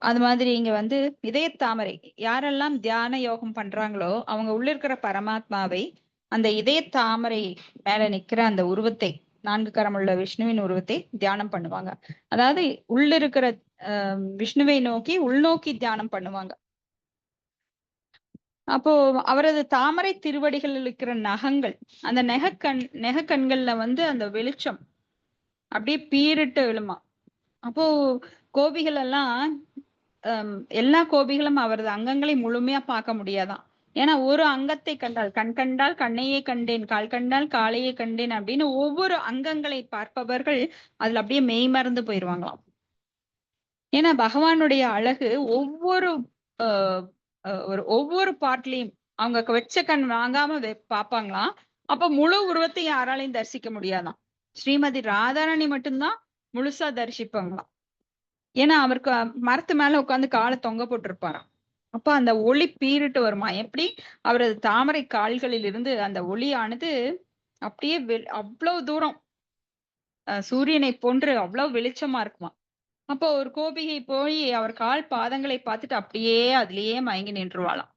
அது மாதிரி இங்க வந்து இதய தாமரை யாரெல்லாம் தியான யோகம் பண்றாங்களோ அவங்க உள்ள இருக்கிற பரமாத்மாவை அந்த இதய தாமரை மேல நிக்கிற அந்த உருவத்தை 4 கரமுள்ள விஷ்ணுவின் உருவத்தை தியானம் பண்ணுவாங்க. அதாவது உள்ள இருக்கிற விஷ்ணுவை நோக்கி உள்நோக்கி தியானம் பண்ணுவாங்க. அப்போ அவரது தாமரை திருவடிகளில் இருக்கிற நகங்கள், அந்த நெகக்கண்கள்ல வந்து அந்த வெளிச்சம், அப்படியே பீரிட்டு விழுமா. அப்போ கோபிகள் எல்லாம் எல்லா கோபிகளும் அவரது அங்கங்களை முழுமையா பார்க்க முடியாதாம். ஏன்னா ஒரு அங்கத்தை கண்டால், கண் கண்டால் கண்ணையே கண்டேன், கால் கண்டால் காலையே கண்டேன் அப்படின்னு ஒவ்வொரு அங்கங்களை பார்ப்பவர்கள் அதுல அப்படியே மெய்மறந்து போயிருவாங்களாம். ஏன்னா பகவானுடைய அழகு ஒவ்வொரு ஒவ்வொரு பார்ட்லயும் அவங்க வச்ச கண் வாங்காம பார்ப்பாங்களாம். அப்ப முழு உருவத்தை யாராலையும் தரிசிக்க முடியாதாம். ஸ்ரீமதி ராதாராணி மட்டும்தான் முழுசா தரிசிப்பாங்களாம். ஏன்னா அவருக்கு மரத்து மேல உட்காந்து காலை தொங்க போட்டிருப்பாராம். அப்ப அந்த ஒளி பீரிட்டு வருமா. எப்படி அவரது தாமரை கால்களில் இருந்து அந்த ஒளியானது அப்படியே அவ்வளவு தூரம் சூரியனை போன்று அவ்வளவு வெளிச்சமா இருக்குமா. அப்போ ஒரு கோபிகை போய் அவர் கால் பாதங்களை பார்த்துட்டு அப்படியே அதுலயே மயங்கி நின்றுவாளாம்.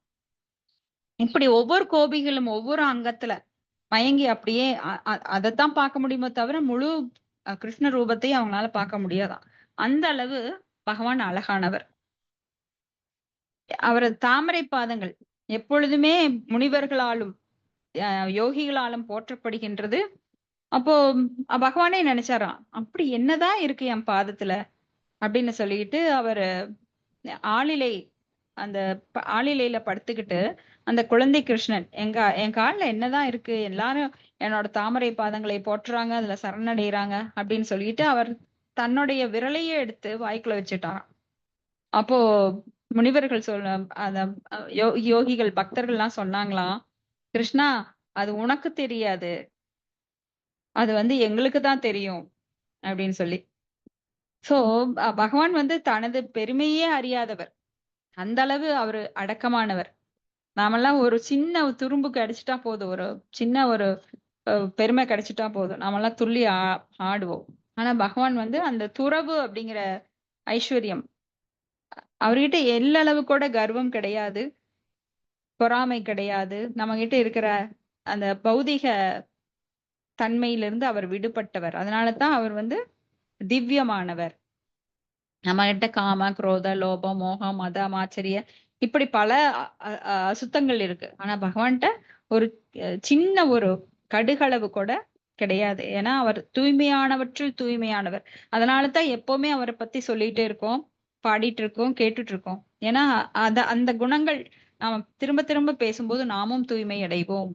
இப்படி ஒவ்வொரு கோபிகளும் ஒவ்வொரு அங்கத்துல மயங்கி அப்படியே அதைத்தான் பார்க்க முடியுமோ தவிர முழு கிருஷ்ண ரூபத்தை அவங்களால பார்க்க முடியாதான். அந்த அளவு பகவான் அழகானவர். அவரது தாமரை பாதங்கள் எப்பொழுதுமே முனிவர்களாலும் யோகிகளாலும் போற்றப்படுகின்றது. அப்போ பகவானே நினைச்சாராம், அப்படி என்னதான் இருக்கு என் பாதத்துல அப்படின்னு சொல்லிட்டு அவர் ஆளிலை அந்த ஆளிலையில படுத்துக்கிட்டு அந்த குழந்தை கிருஷ்ணன் என் கால்ல என்னதான் இருக்கு, எல்லாரும் என்னோட தாமரை பாதங்களை போற்றுறாங்க, அதுல சரணடைறாங்க அப்படின்னு சொல்லிட்டு அவர் தன்னுடைய விரலையே எடுத்து வாய்க்குள்ள வச்சுட்டாராம். அப்போ முனிவர்கள் அந்த யோகிகள் பக்தர்கள் எல்லாம் சொன்னாங்களாம், கிருஷ்ணா அது உனக்கு தெரியாது, அது எங்களுக்கு தான் தெரியும் அப்படின்னு சொல்லி. சோ பகவான் தனது பெருமையே அறியாதவர். அந்த அளவு அவரு அடக்கமானவர். நாமெல்லாம் ஒரு சின்ன துரும்பு கிடைச்சிட்டா போதும், ஒரு சின்ன ஒரு பெருமை கிடைச்சிட்டா போதும், நாமெல்லாம் துள்ளி ஆடுவோம். ஆனா பகவான் அந்த துறவு அப்படிங்கிற ஐஸ்வர்யம் அவர்கிட்ட எல்லளவு கூட கர்வம் கிடையாது, பொறாமை கிடையாது. நம்ம கிட்ட இருக்கிற அந்த பௌதிக தன்மையிலிருந்து அவர் விடுபட்டவர். அதனாலதான் அவர் திவ்யமானவர். நம்ம கிட்ட காம, குரோத, லோபம், மோகம், மதம், ஆச்சரிய இப்படி பல அசுத்தங்கள் இருக்கு. ஆனா பகவான்கிட்ட ஒரு சின்ன ஒரு கடுகளவு கூட கிடையாது. ஏன்னா அவர் தூய்மையானவற்றில் தூய்மையானவர். அதனாலதான் எப்பவுமே அவரை பத்தி சொல்லிட்டே இருக்கோம், பாடிட்டு இருக்கோம், கேட்டுட்டு இருக்கோம். ஏன்னா அந்த குணங்கள் நாம திரும்ப திரும்ப பேசும்போது நாமும் தூய்மை அடைவோம்.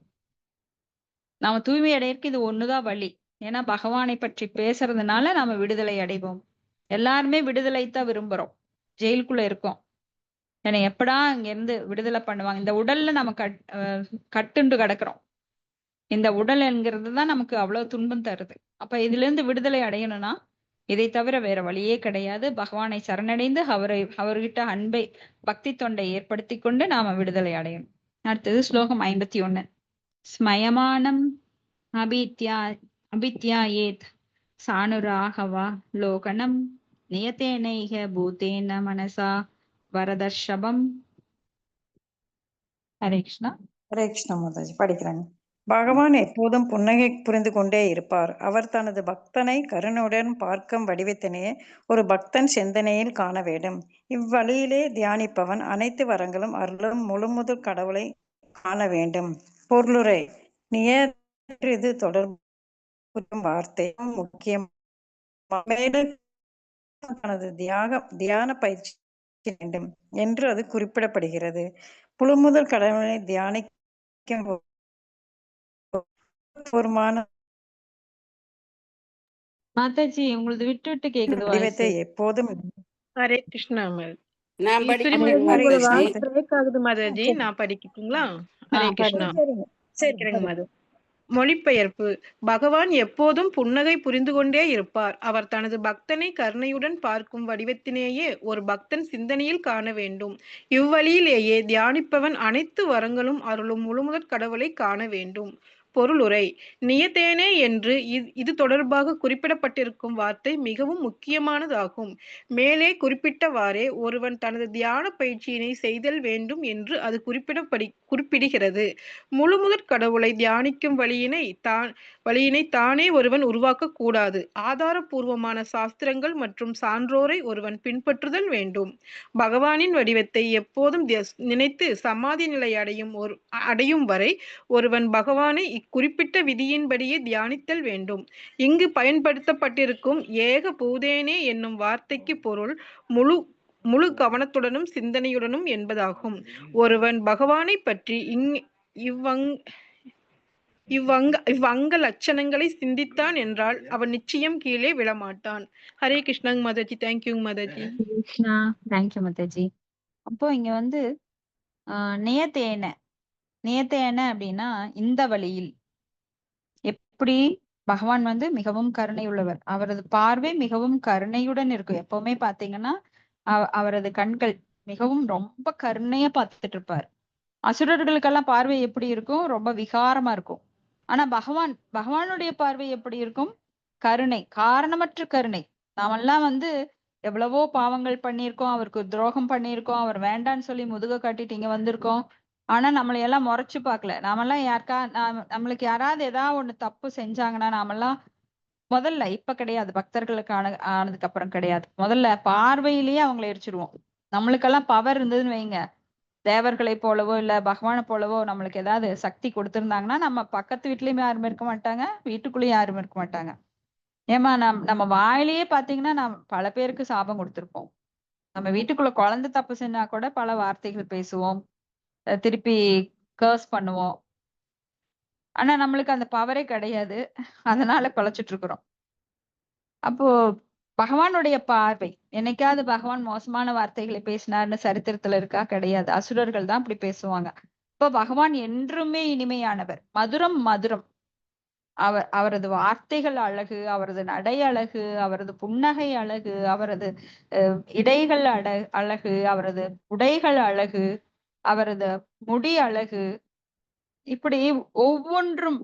நாம தூய்மை அடையறதுக்கு இது ஒண்ணுதான் வழி. ஏன்னா பகவானை பற்றி பேசுறதுனால நாம விடுதலை அடைவோம். எல்லாருமே விடுதலைத்தான் விரும்புறோம். ஜெயிலுக்குள்ள இருக்கோம், என்னை எப்படா இங்க இருந்து விடுதலை பண்ணுவாங்க. இந்த உடல்ல நம்ம கட்டுண்டு கிடக்குறோம். இந்த உடல் என்கிறதுதான் நமக்கு அவ்வளவு துன்பம் தருது. அப்ப இதுல இருந்து விடுதலை அடையணும்னா இதை தவிர வேற வழியே கிடையாது. பகவானை சரணடைந்து அவர்கிட்ட அன்பை, பக்தி தொண்டை ஏற்படுத்தி கொண்டு நாம விடுதலை அடையணும். அடுத்தது ஸ்லோகம் 51. ஸ்மயமானம் அபித்யாயேத் சானுராகவா லோகனம் நியதேனைக பூதேன மனசா வரதர்ஷபம். ஹரே கிருஷ்ணா. ஹரே கிருஷ்ணா மாதாஜி. படிக்கிறாங்க. பகவான் எப்போதும் புன்னகை புரிந்து கொண்டே இருப்பார். அவர் தனது பக்தனை கருணையுடன் பார்க்கும் வடிவத்தினையே ஒரு பக்தன் சிந்தனையில் காண வேண்டும். இவ்வழியிலே தியானிப்பவன் அனைத்து வரங்களும் அருளும் முழுமுதற் கடவுளை காண வேண்டும். பொருளுரை. இது தொடர்பு வார்த்தை முக்கியம். தனது தியான பயிற்சி வேண்டும் என்று அது குறிப்பிடப்படுகிறது. முழுமுதல் கடவுளை தியானிக்கும் மாதாஜி உங்களது விட்டு விட்டு கேக்குது வடிவத்தை எப்போதும். ஹரே கிருஷ்ணா. நான் பிரேக் ஆகுது மாதாஜி, நான் படிக்கட்டுங்களா? ஹரே கிருஷ்ணா. சரிங்க மாதா. மொழிபெயர்ப்பு. பகவான் எப்போதும் புன்னகை புரிந்து கொண்டே இருப்பார். அவர் தனது பக்தனை கருணையுடன் பார்க்கும் வடிவத்தினேயே ஒரு பக்தன் சிந்தனையில் காண வேண்டும். இவ்வழியிலேயே தியானிப்பவன் அனைத்து வரங்களும் அருளும் முழுமுதற் கடவுளை காண வேண்டும். பொருளுரை. நியதேனே என்று இது தொடர்பாக குறிப்பிடப்பட்டிருக்கும் வார்த்தை மிகவும் முக்கியமானதாகும். மேலே குறிப்பிட்டவாறே ஒருவன் தனது தியான பயிற்சியினை செய்தல் வேண்டும் என்று அது குறிப்பிடுகிறது. முழுமுதற் கடவுளை தியானிக்கும் வழியினை தானே ஒருவன் உருவாக்க கூடாது. ஆதாரபூர்வமான சாஸ்திரங்கள் மற்றும் சான்றோரை ஒருவன் பின்பற்றுதல் வேண்டும். பகவானின் வடிவத்தை எப்போதும் நினைத்து சமாதி நிலை அடையும் வரை ஒருவன் பகவானை குறிப்பிட்ட விதியின்படியே தியானித்தல் வேண்டும். இங்கு பயன்படுத்தப்பட்டிருக்கும் ஏக பூதேனே என்னும் வார்த்தைக்கு பொருள் முழு கவனத்துடனும் சிந்தனையுடனும் என்பதாகும். ஒருவன் பகவானை பற்றி இவ்வங்க லட்சணங்களை சிந்தித்தான் என்றால் அவன் நிச்சயம் கீழே விழமாட்டான். ஹரே கிருஷ்ணங் மாதாஜி. தேங்க்யூ மாதாஜி. கிருஷ்ணா, தேங்க்யூ மாதாஜி. அப்போ இங்க வந்து நியத்தேன அப்படின்னா இந்த வழியில். எப்படி பகவான் வந்து மிகவும் கருணை உள்ளவர், அவரது பார்வை மிகவும் கருணையுடன் இருக்கும். எப்பவுமே பாத்தீங்கன்னா அவரது கண்கள் மிகவும் ரொம்ப கருணையா பார்த்துட்டு இருப்பார். அசுரர்களுக்கெல்லாம் பார்வை எப்படி இருக்கும்? ரொம்ப விகாரமா இருக்கும். ஆனா பகவானுடைய பார்வை எப்படி இருக்கும்? கருணை, காரணமற்ற கருணை. நாமெல்லாம் வந்து எவ்வளவோ பாவங்கள் பண்ணியிருக்கோம், அவருக்கு துரோகம் பண்ணியிருக்கோம், அவர் வேண்டான்னு சொல்லி முதுக காட்டிட்டு இங்க வந்திருக்கோம். ஆனா நம்மளை எல்லாம் முறைச்சு பார்க்கல. நாமெல்லாம் நம்மளுக்கு யாராவது ஏதாவது ஒண்ணு தப்பு செஞ்சாங்கன்னா நாமெல்லாம் முதல்ல, இப்ப கிடையாது, பக்தர்களுக்கு ஆனதுக்கு அப்புறம் கிடையாது, முதல்ல பார்வையிலேயே அவங்களை எரிச்சிருவோம். நம்மளுக்கெல்லாம் பவர் இருந்ததுன்னு வைங்க, தேவர்களை போலவோ இல்ல பகவானை போலவோ நம்மளுக்கு ஏதாவது சக்தி கொடுத்திருந்தாங்கன்னா நம்ம பக்கத்து வீட்லயும் யாரும் இருக்க மாட்டாங்க, வீட்டுக்குள்ளேயும் யாரும் இருக்க மாட்டாங்க. ஏமா நம்ம வாயிலேயே பாத்தீங்கன்னா பல பேருக்கு சாபம் கொடுத்திருப்போம். நம்ம வீட்டுக்குள்ள குழந்தை தப்பு செஞ்சா கூட பல வார்த்தைகள் பேசுவோம், திருப்பி கர்ஸ் பண்ணுவோம். ஆனா நம்மளுக்கு அந்த பவரே கிடையாது, அதனால குலைச்சிட்டு இருக்கிறோம். அப்போ பகவானுடைய பார்வை, என்னைக்காவது பகவான் மோசமான வார்த்தைகளை பேசினார்னு சரித்திரத்துல இருக்கா? கிடையாது. அசுரர்கள் தான் அப்படி பேசுவாங்க. இப்போ பகவான் என்றுமே இனிமையானவர், மதுரம். அவரது வார்த்தைகள் அழகு, அவரது நடை அழகு, அவரது புன்னகை அழகு, அவரது இடைகள் அழகு, அவரது உடைகள் அழகு, அவரது முடி அழகு, இப்படி ஒவ்வொன்றும்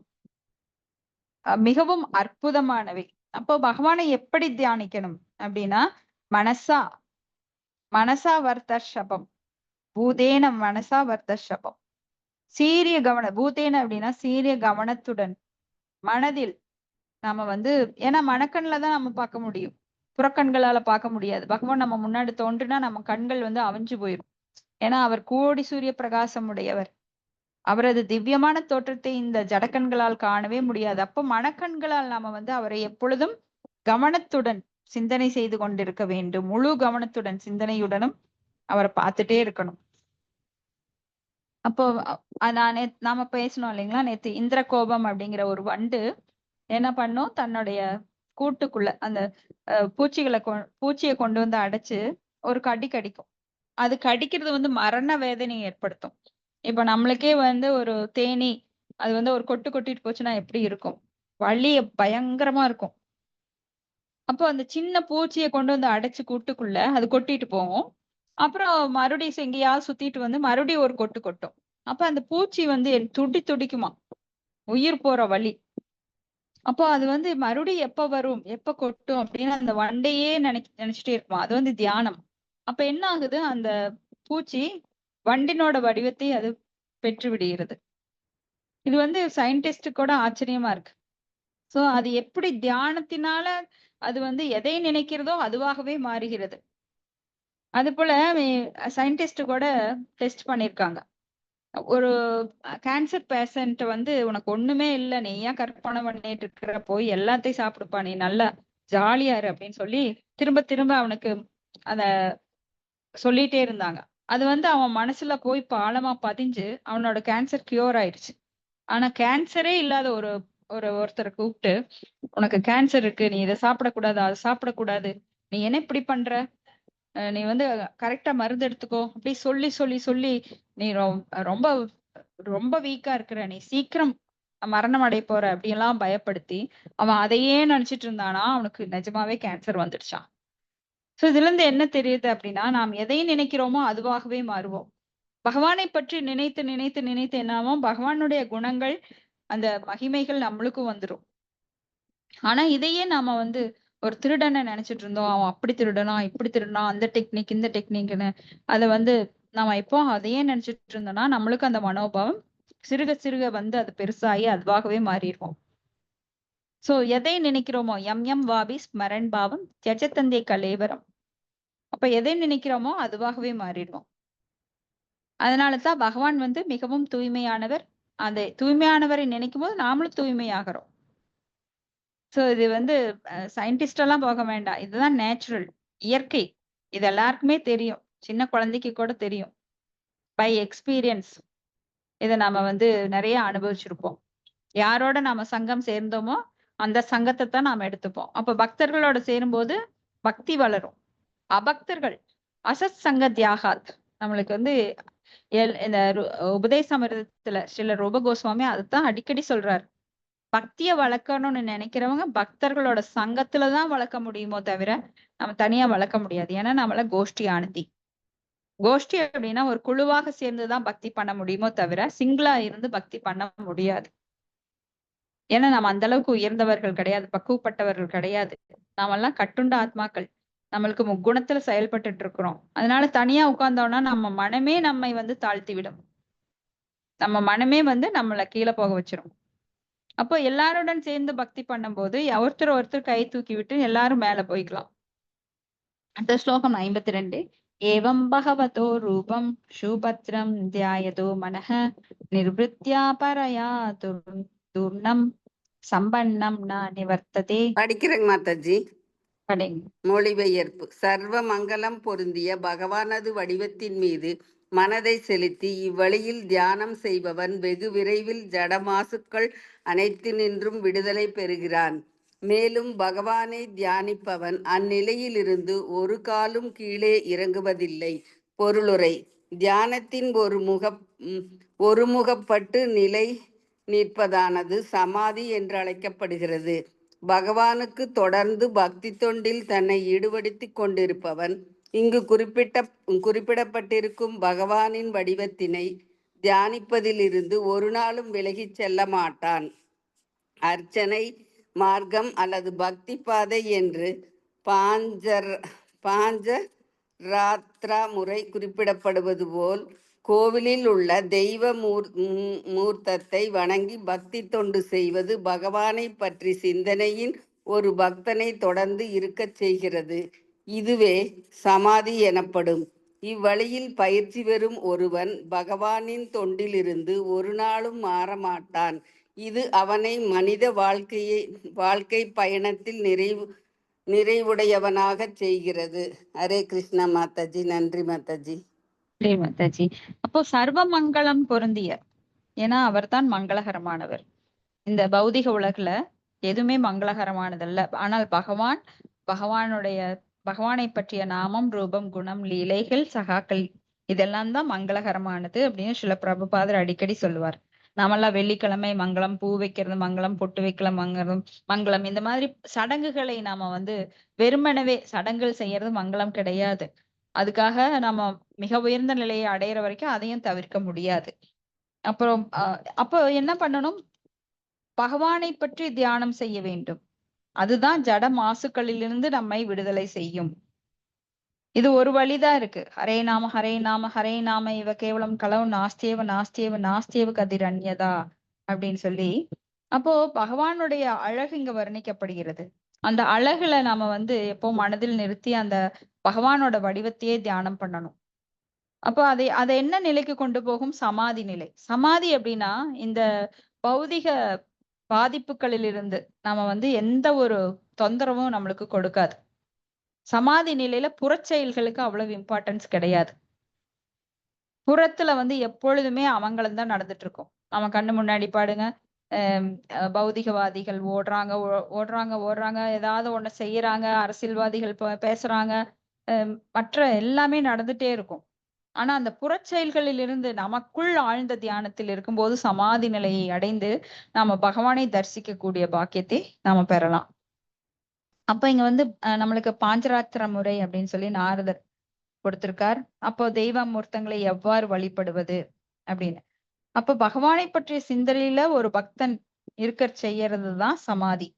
மிகவும் அற்புதமானவை. அப்போ பகவானை எப்படி தியானிக்கணும் அப்படின்னா, மனசா வர்த்தஷபம், பூதேன மனசா வர்த்தஷபம், சீரிய பூதேன அப்படின்னா சீரிய கவனத்துடன் மனதில் நாம வந்து, ஏன்னா மனக்கண்ல தான் நம்ம பார்க்க முடியும், புறக்கண்களால பார்க்க முடியாது. பகவான் நம்ம முன்னாடி தோன்றுனா நம்ம கண்கள் வந்து அவிஞ்சு போயிரும். ஏன்னா அவர் கோடி சூரிய பிரகாசம் உடையவர். அவரது திவ்யமான தோற்றத்தை இந்த ஜடக்கண்களால் காணவே முடியாது. அப்போ மனக்கண்களால் நாம வந்து அவரை எப்பொழுதும் கவனத்துடன் சிந்தனை செய்து கொண்டிருக்க வேண்டும். முழு கவனத்துடன் சிந்தனையுடனும் அவரை பார்த்துட்டே இருக்கணும். அப்போ நாம பேசணும் இல்லைங்களா, நேத்து இந்திர கோபம் அப்படிங்கிற ஒரு வண்டு என்ன பண்ணும், தன்னுடைய கூட்டுக்குள்ள அந்த பூச்சியை கொண்டு வந்து அடைச்சு ஒரு கடிக்கும். அது கடிக்கிறது வந்து மரண வேதனையை ஏற்படுத்தும். இப்ப நம்மளுக்கே வந்து ஒரு தேனீ அது வந்து ஒரு கொட்டிட்டு போச்சுன்னா எப்படி இருக்கும்? வலி பயங்கரமா இருக்கும். அப்போ அந்த சின்ன பூச்சியை கொண்டு வந்து அடைச்சு கூட்டுக்குள்ள அது கொட்டிட்டு போகும். அப்புறம் மறுபடியும் எங்கேயாவது சுத்திட்டு வந்து மறுபடியும் ஒரு கொட்டும். அப்ப அந்த பூச்சி வந்து துடிக்குமா, உயிர் போற வலி. அப்போ அது வந்து மறுபடியும் எப்ப வரும், எப்ப கொட்டும் அப்படின்னு அந்த வண்டையே நினைச்சிட்டே இருக்குமா. அது வந்து தியானம். அப்ப என்ன ஆகுது, அந்த பூச்சி வண்டினோட வடிவத்தை அது பெற்று விடுகிறது. இது வந்து சயின்டிஸ்ட் கூட ஆச்சரியமா இருக்கு. சோ அது எப்படி தியானத்தினால அது வந்து எதை நினைக்கிறதோ அதுவாகவே மாறுகிறது. அது போல சயின்டிஸ்ட் கூட டெஸ்ட் பண்ணிருக்காங்க. ஒரு கேன்சர் பேஷண்ட் வந்து, உனக்கு ஒண்ணுமே இல்ல, நீ ஏன் கற்பனை பண்ணிட்டு இருக்கிற, போய் எல்லாத்தையும் சாப்பிடுப்பா, நீ நல்லா ஜாலியாரு அப்படின்னு சொல்லி திரும்ப அவனுக்கு அத சொல்லிட்டே இருந்தாங்க. அது வந்து அவன் மனசுல போய் ஆழமா பதிஞ்சு அவனோட கேன்சர் கியூர் ஆயிடுச்சு. ஆனா கேன்சரே இல்லாத ஒருத்தரை கூப்பிட்டு, உனக்கு கேன்சர் இருக்கு, நீ இதை சாப்பிடக்கூடாது, அதை சாப்பிடக்கூடாது, நீ என்ன இப்படி பண்ற, நீ வந்து கரெக்டா மருந்து எடுத்துக்கோ அப்படி சொல்லி நீ ரொம்ப ரொம்ப வீக்கா இருக்கிற, நீ சீக்கிரம் மரணம் அடைய போற அப்படியெல்லாம் பயப்படுத்தி அவன் அதையே நினைச்சிட்டு இருந்தானா, அவனுக்கு நிஜமாவே கேன்சர் வந்துடுச்சான். சோ இதுல இருந்து என்ன தெரியுது அப்படின்னா, நாம் எதை நினைக்கிறோமோ அதுவாகவே மாறுவோம். பகவானை பற்றி நினைத்து என்னாமோ பகவானுடைய குணங்கள், அந்த மகிமைகள் நம்மளுக்கும் வந்துரும். ஆனா இதையே நாம வந்து ஒரு திருடனை நினைச்சிட்டு இருந்தோம், அவன் அப்படி திருடனா இப்படி திருடனா, அந்த டெக்னிக் இந்த டெக்னிக்னு அதை வந்து நாம இப்போ அதையே நினைச்சிட்டு இருந்தோம்னா நம்மளுக்கு அந்த மனோபாவம் சிறுக வந்து அது பெருசாகி அதுவாகவே மாறிடுவோம். சோ எதை நினைக்கிறோமோ, எம் வாபி ஸ்மரன் பாவம் தியஜதந்தே கலேவரம். அப்ப எதை நினைக்கிறோமோ அதுவாகவே மாறிடுவோம். அதனாலதான் பகவான் வந்து மிகவும் தூய்மையானவர், அதை தூய்மையானவரை நினைக்கும் போது நாமளும் தூய்மையாகிறோம். சோ இது வந்து சயின்டிஸ்ட் எல்லாம் போக வேண்டாம். இதுதான் நேச்சுரல், இயற்கை. இது எல்லாருக்குமே தெரியும். சின்ன குழந்தைக்கு கூட தெரியும். பை எக்ஸ்பீரியன்ஸ் இதை நாம வந்து நிறைய அனுபவிச்சிருப்போம். யாரோட நாம சங்கம் சேர்ந்தோமோ அந்த சங்கத்தை தான் நாம எடுத்துப்போம். அப்ப பக்தர்களோட சேரும்போது பக்தி வளரும். அபக்தர்கள் அசத் சங்க தியாகாத். நம்மளுக்கு வந்து இந்த உபதேசமிர்தத்துல ஸ்ரீல ரூப கோஸ்வாமி அதைத்தான் அடிக்கடி சொல்றாரு. பக்திய வளர்க்கணும்னு நினைக்கிறவங்க பக்தர்களோட சங்கத்துலதான் வளர்க்க முடியுமோ தவிர நம்ம தனியா வளர்க்க முடியாது. ஏன்னா நம்மள கோஷ்டி ஆனந்தி. கோஷ்டி அப்படின்னா ஒரு குழுவாக சேர்ந்துதான் பக்தி பண்ண முடியுமோ தவிர சிங்கிளா இருந்து பக்தி பண்ண முடியாது. ஏன்னா நம்ம அந்த அளவுக்கு உயர்ந்தவர்கள் கிடையாது, பக்குவப்பட்டவர்கள் கிடையாது. நாமெல்லாம் கட்டுண்ட ஆத்மாக்கள். நம்மளுக்கு முக்குணத்துல செயல்பட்டுட்டு இருக்கிறோம். அதனால தனியா உட்கார்ந்தோம்னா நம்ம மனமே நம்மை வந்து தாழ்த்தி விடும். நம்ம மனமே வந்து நம்மள கீழே போக வச்சிரும். அப்போ எல்லாருடன் சேர்ந்து பக்தி பண்ணும்போது ஒருத்தர் கை தூக்கி விட்டு எல்லாரும் மேல போய்க்கலாம். அடுத்த ஸ்லோகம் 52. ஏவம் பகவதோ ரூபம் சுபத்ரம் தியாயதோ மனஹ நிர்வித்யா பரயா தூர்ணம் சம்பன்னம் ந நிவர்த்ததே. படிக்கிறேங்க மாதாஜி. படிங்க. மொழிபெயர்ப்பு. சர்வ மங்களம் பொருந்திய பகவானது வடிவத்தின் மீது மனதை செலுத்தி இவ்வழியில் தியானம் செய்பவன் வெகு விரைவில் ஜடமாசுக்கள் அனைத்தினின்றும் விடுதலை பெறுகிறான். மேலும் பகவானை தியானிப்பவன் அந்நிலையிலிருந்து ஒரு காலும் கீழே இறங்குவதில்லை. பொருளுரை. தியானத்தின் ஒருமுகப்பட்டு நிலை நிற்பதானது சமாதி என்று அழைக்கப்படுகிறது. பகவானுக்கு தொடர்ந்து பக்தி தொண்டில் தன்னை ஈடுபடுத்திக் கொண்டிருப்பவன் இங்கு குறிப்பிடப்பட்டிருக்கும் பகவானின் வடிவத்தினை தியானிப்பதிலிருந்து ஒரு நாளும் விலகிச் செல்ல மாட்டான். அர்ச்சனை மார்க்கம் அல்லது பக்தி பாதை என்று பாஞ்சராத்ரா முறை குறிப்பிடப்படுவது போல் கோவிலில் உள்ள தெய்வ மூர்த்தத்தை வணங்கி பக்தி தொண்டு செய்வது பகவானை பற்றி சிந்தனையின் ஒரு பக்தனை தொடர்ந்து இருக்கச் செய்கிறது. இதுவே சமாதி எனப்படும். இவ்வழியில் பயிற்சி பெறும் ஒருவன் பகவானின் தொண்டிலிருந்து ஒரு நாளும் மாறமாட்டான். இது அவனை மனித வாழ்க்கை பயணத்தில் நிறைவுடையவனாக செய்கிறது. ஹரே கிருஷ்ணா மாதாஜி. நன்றி மாதாஜி. ஹரே மாதாஜி. அப்போ சர்வ மங்களம் பொருந்திய, ஏன்னா அவர் தான் மங்களகரமானவர். இந்த பௌதிக உலகுல எதுவுமே மங்களகரமானதல்ல. ஆனால் பகவானை பற்றிய நாமம், ரூபம், குணம், லீலைகள், சகாக்கள் இதெல்லாம் தான் மங்களகரமானது அப்படின்னு சில பிரபுபாதர் அடிக்கடி சொல்லுவார். நாமெல்லாம் வெள்ளிக்கிழமை மங்களம், பூ வைக்கிறது மங்களம், பொட்டு வைக்கல மங்களம், இந்த மாதிரி சடங்குகளை நாம வந்து வெறுமனவே சடங்குகள் செய்யறது மங்களம் கிடையாது. அதுக்காக நம்ம மிக உயர்ந்த நிலையை அடையிற வரைக்கும் அதையும் தவிர்க்க முடியாது. அப்புறம் அப்போ என்ன பண்ணணும்? பகவானை பற்றி தியானம் செய்ய வேண்டும். அதுதான் ஜட மாசுக்களிலிருந்து நம்மை விடுதலை செய்யும். இது ஒரு வழிதான் இருக்கு. ஹரே நாம ஹரே நாம ஹரே நாம இவ கேவலம் கலவு நாஸ்தியேவ கதிரண்யதா அப்படின்னு சொல்லி, அப்போ பகவானுடைய அழகு இங்க வர்ணிக்கப்படுகிறது. அந்த அழகுல நாம வந்து எப்போ மனதில் நிறுத்தி அந்த பகவானோட வடிவத்தையே தியானம் பண்ணணும். அப்போ அதை என்ன நிலைக்கு கொண்டு போகும்? சமாதி நிலை. சமாதி அப்படின்னா இந்த பௌதிக பாதிப்புகளிலிருந்து நாம வந்து எந்த ஒரு தொந்தரவும் நம்மளுக்கு கொடுக்காது. சமாதி நிலையில புறச்செயல்களுக்கு அவ்வளவு இம்பார்ட்டன்ஸ் கிடையாது. புறத்துல வந்து எப்பொழுதுமே அமங்கலம் தான் நடந்துட்டு இருக்கும். நம்ம கண்ணு முன்னாடி பாடுங்க, பௌதிகவாதிகள் ஓடுறாங்க, ஏதாவது ஒண்ணு செய்யறாங்க, அரசியல்வாதிகள் பேசுறாங்க, மற்ற எல்லாமே நடந்துட்டே இருக்கும். ஆனா அந்த புறச்செயல்களில் இருந்து நமக்குள் ஆழ்ந்த தியானத்தில் இருக்கும்போது சமாதி நிலையை அடைந்து நாம பகவானை தரிசிக்கக்கூடிய பாக்கியத்தை நாம பெறலாம். அப்ப இங்க வந்து நம்மளுக்கு பாஞ்சராத்திர முறை அப்படின்னு சொல்லி நாரதர் கொடுத்திருக்கார். அப்போ தெய்வ மூர்த்தங்களை எவ்வாறு வழிபடுவது அப்படின்னு. அப்ப பகவானை பற்றிய சிந்தனையில ஒரு பக்தன் இருக்க செய்யறதுதான் சமாதி.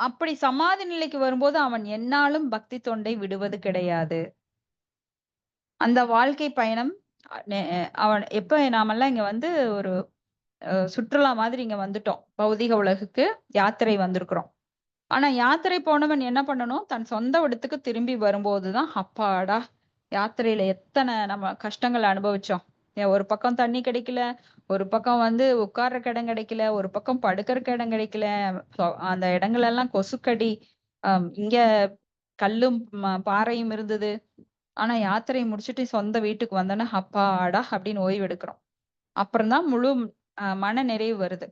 அப்படி சமாதி நிலைக்கு வரும்போது அவன் எந்நாளும் பக்தி தொண்டை விடுவது கிடையாது. அந்த வாழ்க்கை பயணம் அவன் எப்ப நாமெல்லாம் இங்க வந்து ஒரு சுற்றுலா மாதிரி இங்க வந்துட்டோம். பௌதிக உலகுக்கு யாத்திரை வந்திருக்கிறோம். ஆனா யாத்திரை போனவன் என்ன பண்ணணும்? தன் சொந்த இடத்துக்கு திரும்பி வரும்போதுதான் அப்பாடா, யாத்திரையில எத்தனை நம்ம கஷ்டங்கள் அனுபவிச்சோம், ஒரு பக்கம் தண்ணி கிடைக்கல, ஒரு பக்கம் வந்து உட்கார்றக்கு இடம் கிடைக்கல, ஒரு பக்கம் படுக்கறக்கு இடம் கிடைக்கல. அந்த இடங்கள் எல்லாம் கொசுக்கடி. இங்க கல்லும் பாறையும் இருந்தது. ஆனா யாத்திரை முடிச்சுட்டு சொந்த வீட்டுக்கு வந்தோன்னா அப்பாடா அப்படின்னு ஓய்வு எடுக்கிறோம். அப்புறம்தான் முழு மன நிறைவு வருது.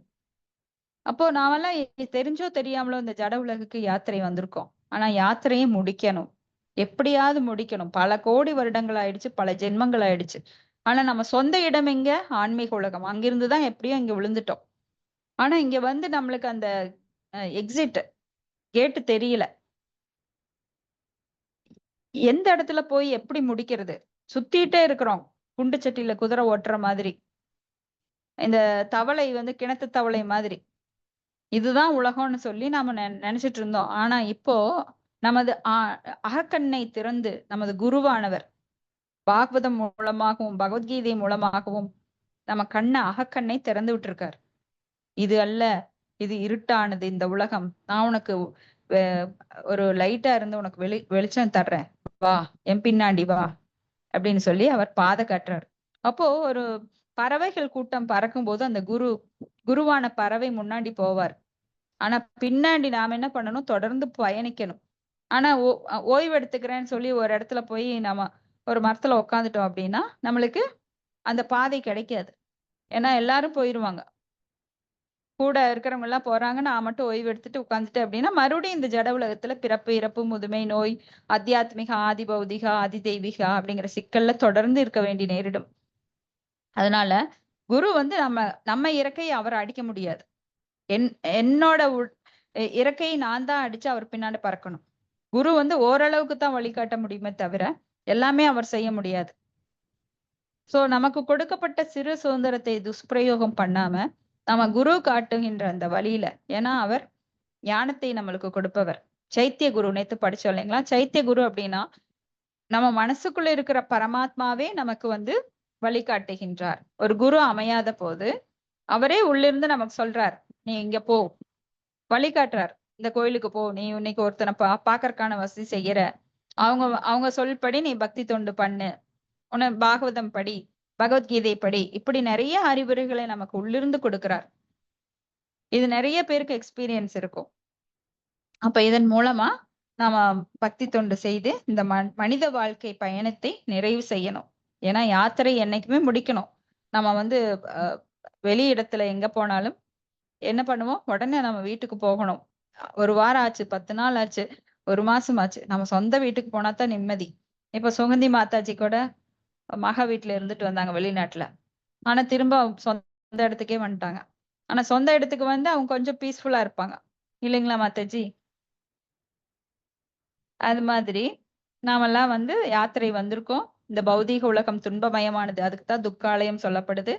அப்போ நாமெல்லாம் தெரிஞ்சோ தெரியாமலோ இந்த ஜட உலகுக்கு யாத்திரை வந்திருக்கோம். ஆனா யாத்திரையை முடிக்கணும். எப்படியாவது முடிக்கணும். பல கோடி வருடங்கள் ஆயிடுச்சு, பல ஜென்மங்கள் ஆயிடுச்சு. ஆனா நம்ம சொந்த இடம் எங்க? ஆன்மீக உலகம். அங்கிருந்துதான் எப்படியோ இங்க விழுந்துட்டோம். ஆனா இங்க வந்து நம்மளுக்கு அந்த எக்ஸிட் கேட்டு தெரியல. எந்த இடத்துல போய் எப்படி முடிக்கிறது? சுத்திட்டே இருக்கிறோம். குண்டு சட்டியில குதிரை ஓட்டுற மாதிரி. இந்த தவளை வந்து கிணத்து தவளை மாதிரி. இதுதான் உலகம்னு சொல்லி நாம நினைச்சிட்டு இருந்தோம். ஆனா இப்போ நமது அகக்கண்ணை திறந்து நமது குருவானவர் பாகவதம் மூலமாகவும் பகவத்கீதை மூலமாகவும் நம்ம அகக்கண்ணை திறந்து விட்டுருக்கார். இது அல்ல, இது இருட்டானது இந்த உலகம். நான் உனக்கு ஒரு லைட்டா இருந்து உனக்கு வெளிச்சம் தர்றேன், வா என் பின்னாடி வா அப்படின்னு சொல்லி அவர் பாதை காட்டுறார். அப்போ ஒரு பறவைகள் கூட்டம் பறக்கும் போது அந்த குருவான பறவை முன்னாடி போவார். ஆனா பின்னாடி நாம என்ன பண்ணணும்? தொடர்ந்து பயணிக்கணும். ஆனா ஓய்வு எடுத்துக்கிறேன்னு சொல்லி ஒரு இடத்துல போய் நம்ம ஒரு மரத்துல உட்காந்துட்டோம் அப்படின்னா நம்மளுக்கு அந்த பாதை கிடைக்காது. ஏன்னா எல்லாரும் போயிருவாங்க. கூட இருக்கிறவங்க எல்லாம் போறாங்க, நான் மட்டும் ஓய்வு எடுத்துட்டு உட்காந்துட்டு அப்படின்னா மறுபடியும் இந்த ஜட உலகத்துல பிறப்பு, இறப்பு, முதுமை, நோய், அத்தியாத்மிக, ஆதி பௌதிக, ஆதி தெய்வீகா அப்படிங்கிற சிக்கல்ல தொடர்ந்து இருக்க வேண்டி நேரிடும். அதனால குரு வந்து நம்ம இறக்கையை அவர் அடிக்க முடியாது. என்னோட இறக்கையை நான் தான் அடிச்சு அவர் பின்னாடி பறக்கணும். குரு வந்து ஓரளவுக்கு தான் வழிகாட்ட முடியுமே தவிர எல்லாமே அவர் செய்ய முடியாது. சோ நமக்கு கொடுக்கப்பட்ட சிறு சுதந்திரத்தை துஷ்பிரயோகம் பண்ணாம நம்ம குரு காட்டுகின்ற அந்த வழியில, ஏன்னா அவர் ஞானத்தை நம்மளுக்கு கொடுப்பவர். சைத்திய குரு நேத்து படிச்சோம் இல்லைங்களா? சைத்திய குரு அப்படின்னா நம்ம மனசுக்குள்ள இருக்கிற பரமாத்மாவே நமக்கு வந்து வழிகாட்டுகின்றார். ஒரு குரு அமையாத போது அவரே உள்ளிருந்து நமக்கு சொல்றார், நீ இங்க போ, வழிகாட்டுறார். இந்த கோயிலுக்கு போ, நீ இன்னைக்கு ஒருத்தனை பாக்கறதுக்கான வசதி செய்யற, அவங்க சொல்படி நீ பக்தி தொண்டு பண்ணு, உன பாகவதம் படி, பகவத்கீதை படி, இப்படி நிறைய அறிவுரைகளை நமக்கு உள்ளிருந்து கொடுக்கிறார். இது நிறைய பேருக்கு எக்ஸ்பீரியன்ஸ் இருக்கும். அப்ப இதன் மூலமா நாம பக்தி தொண்டு செய்து இந்த மனித வாழ்க்கை பயணத்தை நிறைவு செய்யணும். ஏன்னா யாத்திரை என்னைக்குமே முடிக்கணும். நம்ம வந்து வெளி இடத்துல எங்க போனாலும் என்ன பண்ணுவோம்? உடனே நம்ம வீட்டுக்கு போகணும். ஒரு வாரம் ஆச்சு, 10 நாள் ஆச்சு, ஒரு மாசம் ஆச்சு, நம்ம சொந்த வீட்டுக்கு போனாதான் நிம்மதி. இப்ப சுகந்தி மாதாஜி கூட மகா வீட்டுல இருந்துட்டு வந்தாங்க வெளிநாட்டுல. ஆனா திரும்ப சொந்த இடத்துக்கே வந்துட்டாங்க. ஆனா சொந்த இடத்துக்கு வந்து அவங்க கொஞ்சம் பீஸ்ஃபுல்லா இருப்பாங்க இல்லைங்களா மாதாஜி? அது மாதிரி நாமெல்லாம் வந்து யாத்திரை வந்திருக்கோம். இந்த பௌதீக உலகம் துன்பமயமானது, அதுக்குதான் துக்காலயம் சொல்லப்படுது.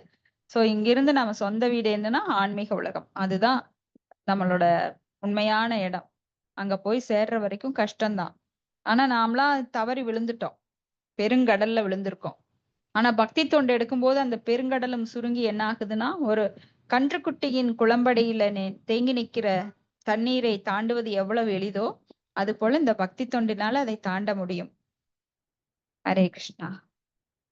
சோ இங்கிருந்து நம்ம சொந்த வீடு என்னன்னா ஆன்மீக உலகம். அதுதான் நம்மளோட உண்மையான இடம். அங்க போய் சேர்ற வரைக்கும் கஷ்டம்தான். ஆனா நாமலாம் தவறி விழுந்துட்டோம், பெருங்கடல்ல விழுந்திருக்கோம். ஆனா பக்தி தொண்டு எடுக்கும்போது அந்த பெருங்கடலும் சுருங்கி என்ன ஆகுதுன்னா, ஒரு கன்றுக்குட்டியின் குளம்படியில தேங்கி நிக்கிற தண்ணீரை தாண்டுவது எவ்வளவு எளிதோ அது போல இந்த பக்தி தொண்டினால அதை தாண்ட முடியும். ஹரே கிருஷ்ணா.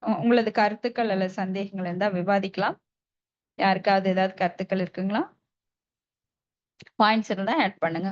உங்களது கருத்துக்கள் அல்லது சந்தேகங்கள் இருந்தா விவாதிக்கலாம். யாருக்காவது ஏதாவது கருத்துக்கள் இருக்குங்களா? பாயிண்ட்ஸ் இருந்தா ஆட் பண்ணுங்க.